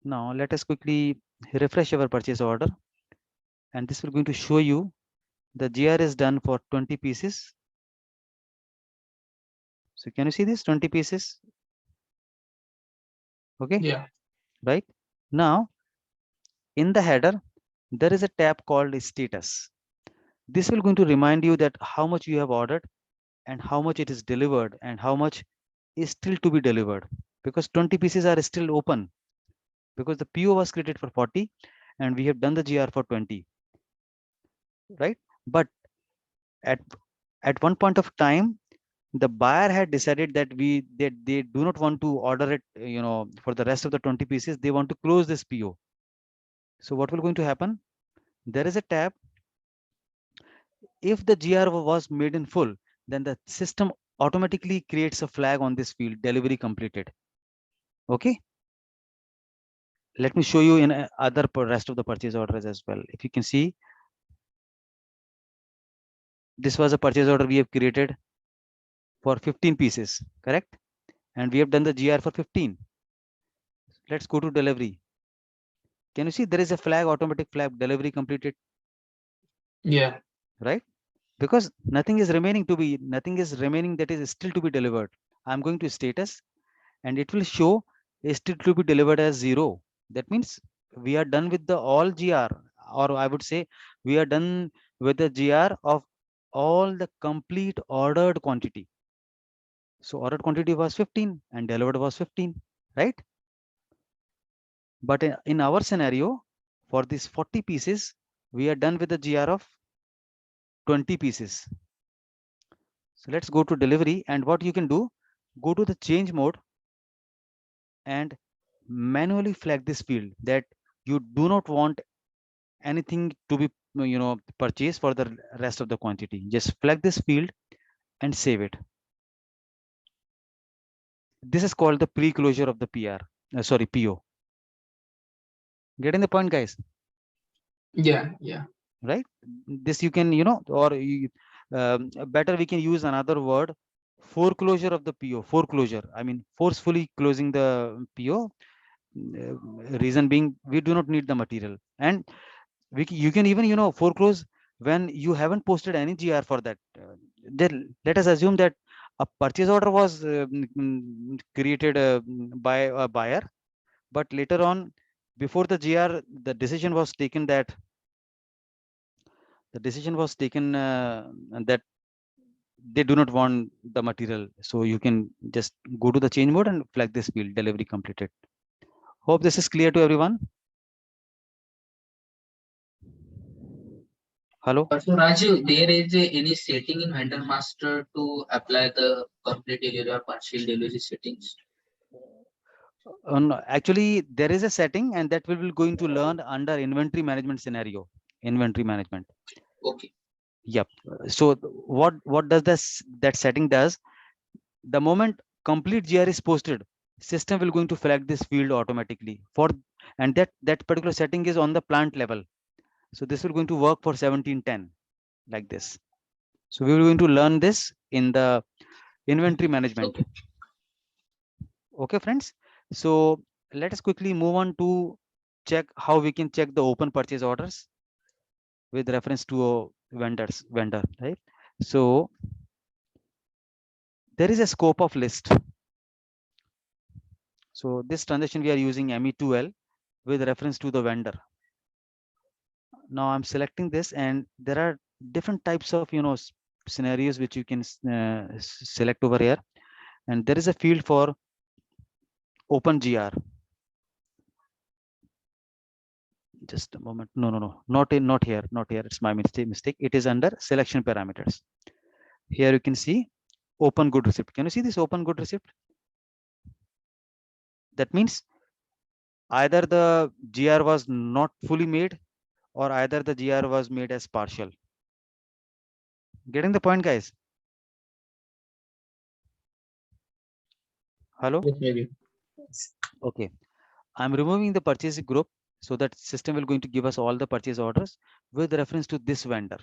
Speaker 7: Now let us quickly refresh our purchase order, and this will going to show you the GR is done for 20 pieces. So can you see this 20 pieces? Okay.
Speaker 2: Yeah.
Speaker 7: Right now in the header there is a tab called status. This will going to remind you that how much you have ordered and how much it is delivered and how much is still to be delivered, because 20 pieces are still open because the PO was created for 40 and we have done the GR for 20, right? But at one point of time the buyer had decided that they do not want to order it for the rest of the 20 pieces. They want to close this PO. So what will going to happen? There is a tab. If the GR was made in full, then the system automatically creates a flag on this field, delivery completed. Okay. Let me show you in other rest of the purchase orders as well. If you can see, this was a purchase order we have created for 15 pieces, correct? And we have done the GR for 15. Let's go to delivery. Can you see there is a flag, automatic flag, delivery completed?
Speaker 2: Yeah.
Speaker 7: Right? Because nothing is remaining that is still to be delivered. I'm going to status and it will show is still to be delivered as 0. That means we are done with the all GR, or I would say we are done with the GR of all the complete ordered quantity. So ordered quantity was 15 and delivered was 15, right? But in our scenario, for these 40 pieces, we are done with the GR of 20 pieces. So let's go to delivery, and what you can do, go to the change mode and manually flag this field that you do not want anything to be purchased for the rest of the quantity. Just flag this field and save it. This is called the pre-closure of the PO. Getting the point, guys?
Speaker 2: Yeah.
Speaker 7: Right? This you can or better we can use another word, foreclosure of the PO. Foreclosure, I mean forcefully closing the PO. Reason being, we do not need the material, and you can even foreclose when you haven't posted any GR for that. Then let us assume that a purchase order was created by a buyer, but later on, before the GR, the decision was taken that they do not want the material. So you can just go to the change mode and flag this field delivery completed. Hope this is clear to everyone. Hello.
Speaker 3: So Raju, there is any setting in vendor master to apply the complete delivery or partial delivery settings?
Speaker 7: No, actually, there is a setting, and that we will going to learn under inventory management scenario. Inventory management.
Speaker 3: Okay.
Speaker 7: Yep. So what does this that setting does? The moment complete GR is posted, system will going to flag this field automatically for, and that particular setting is on the plant level. So this will going to work for 1710 like this. So we will going to learn this in the inventory management.
Speaker 3: Okay.
Speaker 7: Okay, friends. So let us quickly move on to check how we can check the open purchase orders with reference to a vendor, right? So there is a scope of list. So this transaction we are using ME2L with reference to the vendor. Now I'm selecting this, and there are different types of scenarios which you can select over here, and there is a field for open GR. Just a moment. No, not here. It's my mistake. It is under selection parameters. Here you can see open good receipt. Can you see this open good receipt? That means either the GR was not fully made, or either the GR was made as partial. Getting the point, guys? Hello?
Speaker 3: Yes, maybe.
Speaker 7: Okay. I'm removing the purchase group so that system will going to give us all the purchase orders with reference to this vendor,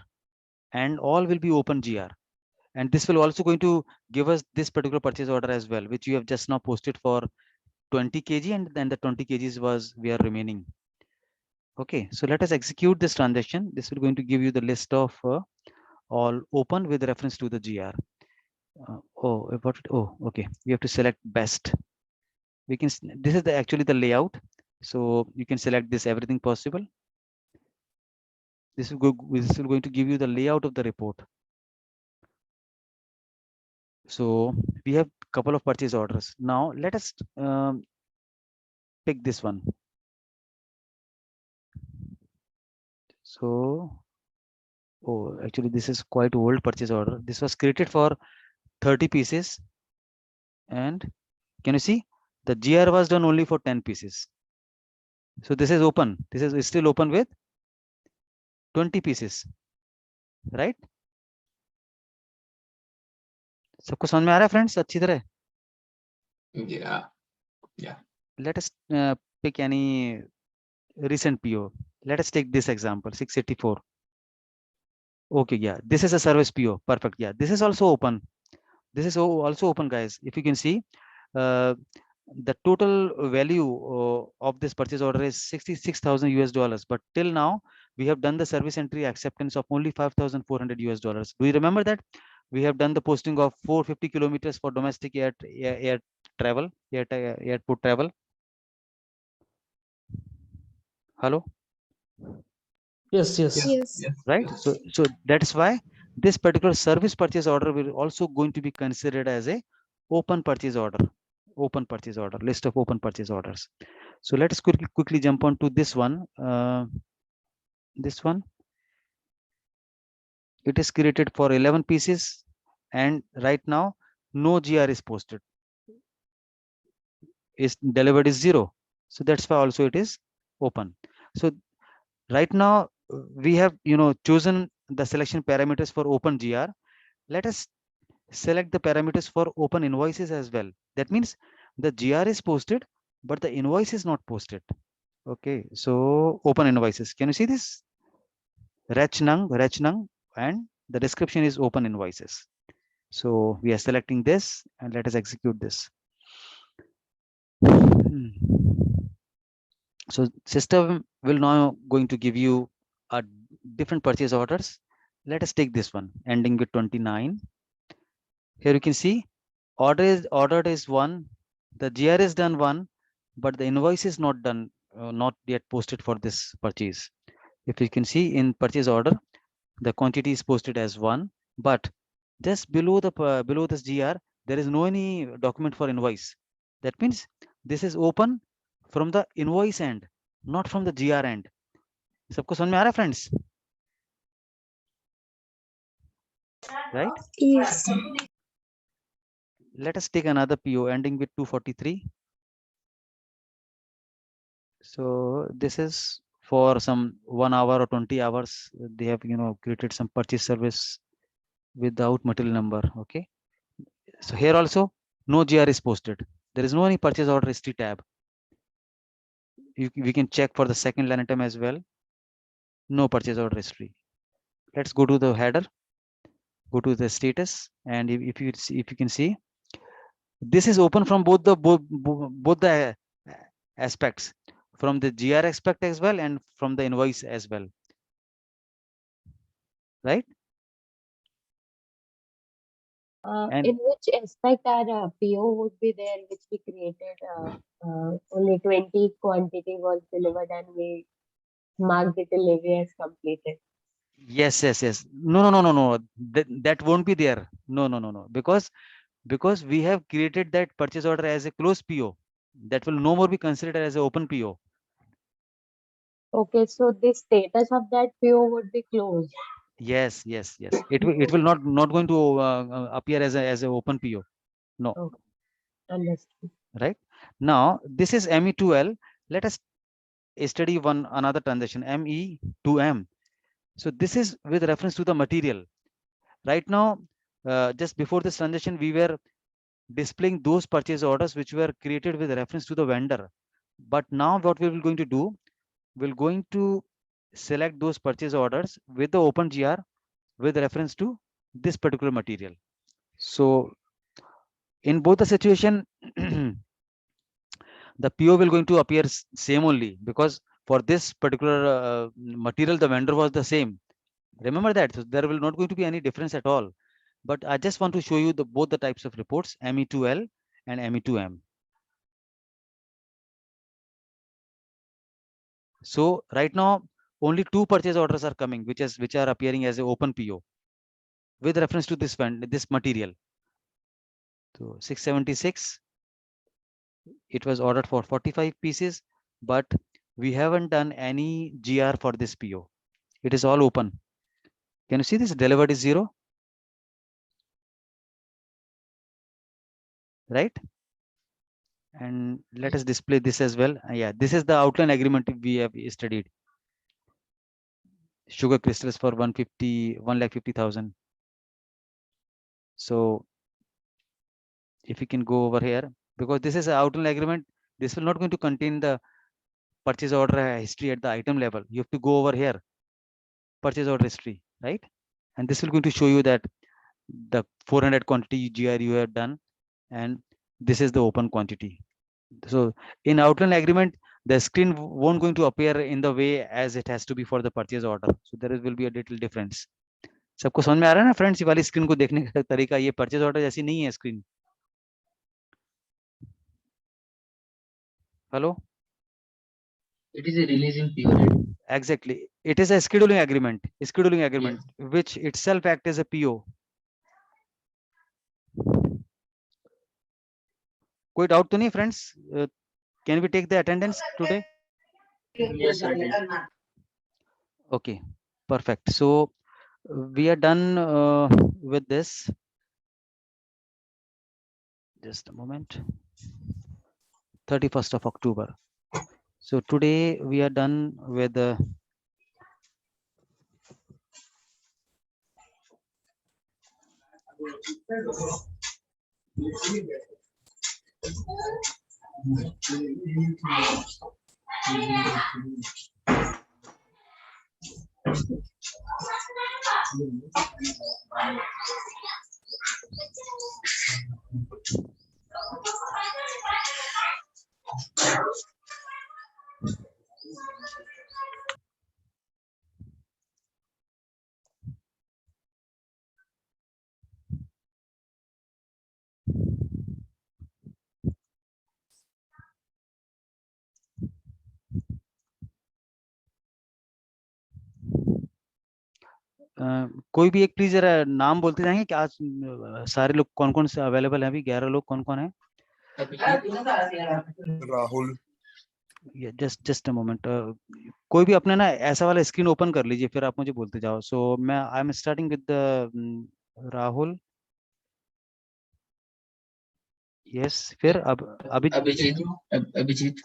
Speaker 7: and all will be open GR. And this will also going to give us this particular purchase order as well, which you have just now posted for 20 kg, and then the 20 kgs was we are remaining. Okay, so let us execute this transaction. This will going to give you the list of all open with reference to the GR. Okay, we have to select best. We can, this is actually the layout. So you can select this everything possible. This will going to give you the layout of the report. So we have a couple of purchase orders. Now let us pick this one. So, actually this is quite old purchase order. This was created for 30 pieces, and can you see the GR was done only for 10 pieces. So this is open. This is still open with 20 pieces, right? सबको समझ में आ रहा है friends अच्छी तरह?
Speaker 2: Yeah.
Speaker 7: Let us pick any recent PO. Let us take this example, 684. Okay, yeah, this is a service PO. Perfect. Yeah, this is also open. This is also open, guys. If you can see, the total value of this purchase order is 66,000 US dollars. But till now, we have done the service entry acceptance of only 5,400 US dollars. Do you remember that? We have done the posting of 450 kilometers for domestic air travel, airport travel. Hello?
Speaker 9: Yes.
Speaker 7: Right. So that's why this particular service purchase order will also going to be considered as a open purchase order. List of open purchase orders. So let us quickly jump on to this one. This one, it is created for 11 pieces, and right now no GR is posted. Is delivered is 0. So that's why also it is open. So right now we have chosen the selection parameters for open GR. Let us select the parameters for open invoices as well. That means the GR is posted, but the invoice is not posted. Okay, so open invoices. Can you see this? Rechnung, and the description is open invoices. So we are selecting this, and let us execute this. So system will now going to give you a different purchase orders. Let us take this one ending with 29. Here you can see ordered is 1, the GR is done 1, but the invoice is not done, not yet posted for this purchase. If you can see in purchase order, the quantity is posted as 1, but just below below this GR, there is no any document for invoice. That means this is open from the invoice end, not from the GR end. सबको समझ में आ रहा है friends? Right?
Speaker 6: Yes.
Speaker 7: Let us take another PO ending with 243. So this is for some 1 hour or 20 hours. They have created some purchase service without material number. Okay. So here also no GR is posted. There is no any purchase order history tab. We can check for the second line item as well. No purchase order history. Let's go to the header. Go to the status, and if you can see, this is open from both the aspects, from the GR aspect as well and from the invoice as well, right? And
Speaker 6: In which aspect our PO would be there, which we created? Only 20 quantity was delivered and we marked the delivery as completed.
Speaker 7: yes. No. That won't be there. No. Because we have created that purchase order as a closed PO. That will no more be considered as an open PO.
Speaker 6: Okay, so the status of that PO would be closed.
Speaker 7: Yes. It will not going to appear as a open PO. No.
Speaker 6: Okay, understood.
Speaker 7: Right now, this is ME2L. Let us study another transaction, ME2M. So this is with reference to the material. Right now, just before this transaction, we were displaying those purchase orders which were created with reference to the vendor. But now what we will going to do, we're going to select those purchase orders with the open GR with reference to this particular material. So in both the situation, the PO will going to appear same only, because for this particular material, the vendor was the same. Remember that. So there will not going to be any difference at all. But I just want to show you both the types of reports, ME2L and ME2M. So right now, only 2 purchase orders are coming, which are appearing as an open PO with reference to this material. So 676, it was ordered for 45 pieces, but we haven't done any GR for this PO. It is all open. Can you see this? Delivered is 0, right? And let us display this as well. Yeah, this is the outline agreement we have studied. Sugar crystals for 1,50,000. So if you can go over here, because this is an outline agreement, this will not going to contain the purchase order history at the item level. You have to go over here, purchase order history, right? And this will going to show you that the 400 quantity GR you have done, and this is the open quantity. So in outline agreement, the screen won't going to appear in the way as it has to be for the purchase order. So there will be a little difference. सबको समझ में आ रहा है ना friends? ये वाली screen को देखने का तरीका, ये परचेज ऑर्डर जैसी नहीं है screen. Hello?
Speaker 3: It is a releasing period.
Speaker 7: Exactly. It is a scheduling agreement, which itself acts as a PO. कोई डाउट तो नहीं friends? Can we take the attendance today?
Speaker 3: Yes, sir.
Speaker 7: Okay, perfect. So we are done with this. Just a moment. 31st of October. So today we are done with the कोई भी एक please जरा नाम बोलते जाएंगे कि आज सारे लोग कौन कौन से अवेलेबल हैं अभी 11 लोग कौन कौन है
Speaker 10: राहुल
Speaker 7: जस्ट अ मोमेंट कोई भी अपने ना ऐसा वाला स्क्रीन ओपन कर लीजिए फिर आप मुझे बोलते जाओ सो मैं I am starting with Rahul yes फिर अब
Speaker 3: Abhijit Abhijit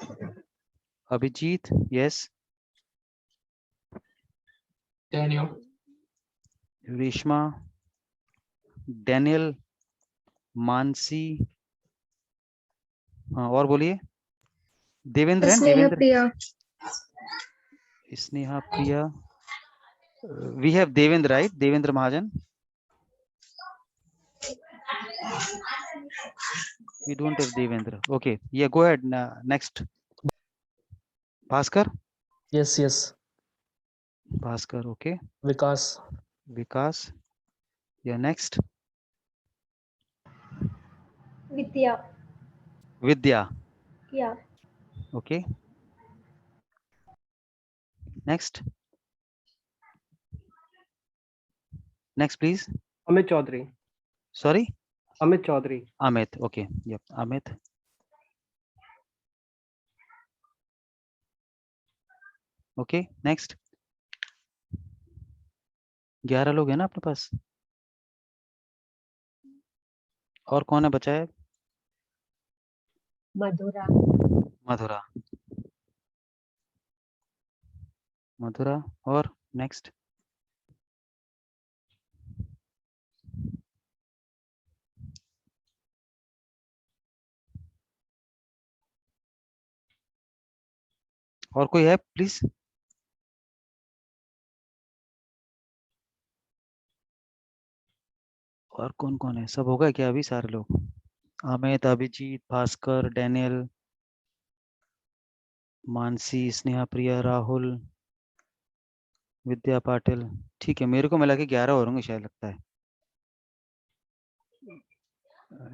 Speaker 7: Abhijit yes
Speaker 2: Daniel.
Speaker 7: Reshma Daniel Mansi हाँ और बोलिए देवेंद्र हैं Devendra Sneha Priya we have Devendra right Devendra Mahajan we don't have devendra okay yeah go ahead next bhaskar
Speaker 9: Yes.
Speaker 7: bhaskar okay
Speaker 9: Vikas.
Speaker 7: yeah next
Speaker 8: Vidya.
Speaker 7: vidya
Speaker 8: Yeah.
Speaker 7: okay next please
Speaker 11: Amit Chaudhary.
Speaker 7: sorry
Speaker 11: Amit Chaudhary.
Speaker 7: amit okay yep amit okay next 11 लोग हैं ना अपने पास और कौन है बचा है
Speaker 6: Madhura.
Speaker 7: मधुरा मधुरा और नेक्स्ट और कोई है प्लीज और कौन कौन है सब होगा क्या अभी सारे लोग अमित अभिजीत भास्कर डैनियल मानसी स्नेहा प्रिया राहुल विद्या पाटिल ठीक है मेरे को मिला के 11 और होंगे शायद लगता है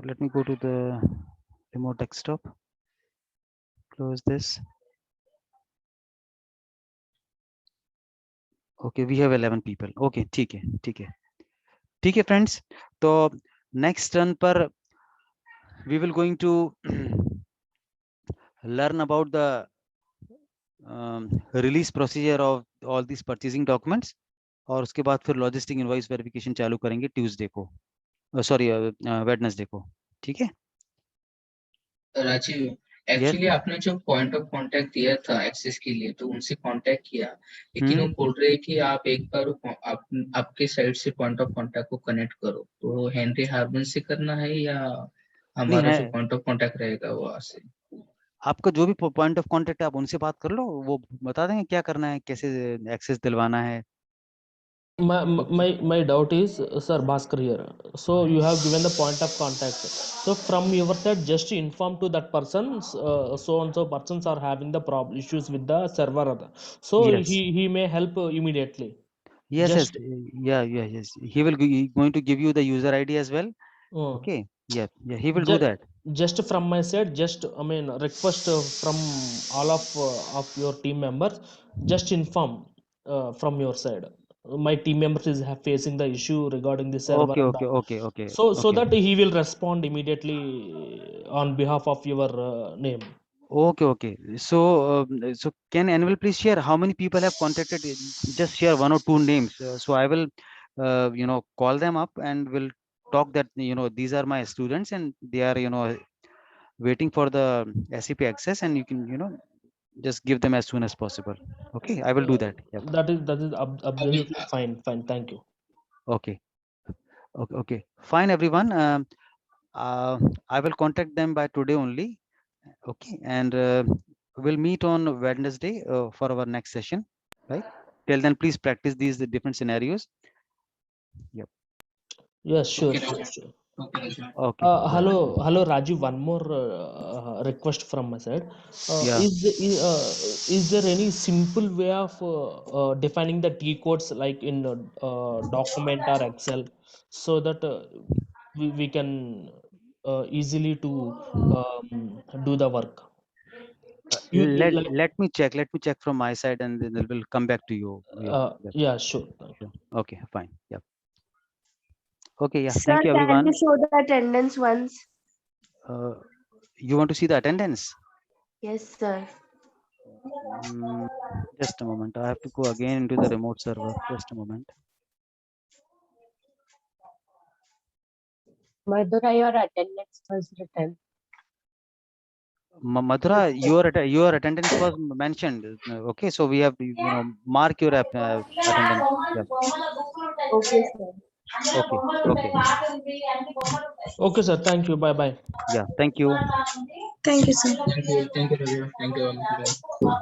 Speaker 7: let me go to the remote desktop close this okay we have 11 people okay ठीक है फ्रेंड्स तो नेक्स्ट टर्न पर we will going to learn about the release procedure of all these purchasing documents और उसके बाद फिर logistic invoice verification चालू करेंगे ट्यूसडे को सॉरी वेडनेसडे को ठीक है
Speaker 3: राजीव एक्चुअली आपने जो पॉइंट ऑफ कांटेक्ट दिया था एक्सेस के लिए तो उनसे कांटेक्ट किया लेकिन वो बोल रहे कि आप एक बार आपके साइड से पॉइंट ऑफ कांटेक्ट को कनेक्ट करो तो हेनरी हार्बन से करना है या हमारा जो पॉइंट ऑफ कांटेक्ट रहेगा वहां से
Speaker 7: आपका जो भी पॉइंट ऑफ कांटेक्ट है आप उनसे बात कर लो वो बता देंगे क्या करना है कैसे एक्सेस दिलवाना है
Speaker 9: My doubt is, sir, Bhaskar here. So you have given the point of contact. So from your side, just to inform to that person, so and so persons are having the problem issues with the server. So
Speaker 7: yes.
Speaker 9: he may help immediately.
Speaker 7: Yes, yes. He will going to give you the user ID as well. Okay. Yeah, he will do that.
Speaker 9: Just from my side, request from all of your team members, just inform from your side. My team members is facing the issue regarding the server.
Speaker 7: Okay.
Speaker 9: So that he will respond immediately on behalf of your name.
Speaker 7: Okay. So can Anvil please share how many people have contacted? Just share one or two names. So I will, call them up and will talk that these are my students and they are waiting for the SAP access and you can just give them as soon as possible. Okay, I will do that. Yep.
Speaker 9: That is absolutely fine. Thank you.
Speaker 7: Okay. Fine, everyone. I will contact them by today only. Okay, and we'll meet on Wednesday for our next session. Right. Till then, please practice these different scenarios. Yep.
Speaker 9: Yes, sure.
Speaker 7: Okay.
Speaker 9: Hello, Rajiv. One more request from my side. Is there any simple way of defining the T codes like in document or Excel, so that we can easily to do the work?
Speaker 7: Let me check from my side and then we'll come back to you.
Speaker 9: Yeah, sure.
Speaker 7: Okay, fine. Yeah. Okay, yeah.
Speaker 10: Sir,
Speaker 7: Thank you,
Speaker 10: can
Speaker 7: everyone.
Speaker 10: you show the attendance once?
Speaker 7: You want to see the attendance?
Speaker 10: Yes, sir.
Speaker 7: Mm, just a moment. I have to go again into the remote server. Just a moment.
Speaker 6: Madhura, your attendance was written.
Speaker 7: Madhura, your attendance was mentioned. Okay, so we have mark your attendance. Yeah.
Speaker 10: Okay, sir.
Speaker 7: Okay. Okay.
Speaker 9: Okay, sir. Thank you. Bye bye.
Speaker 7: Yeah. Thank you.
Speaker 8: Thank you, sir.
Speaker 3: Thank you, Ravi. Thank you. Bye.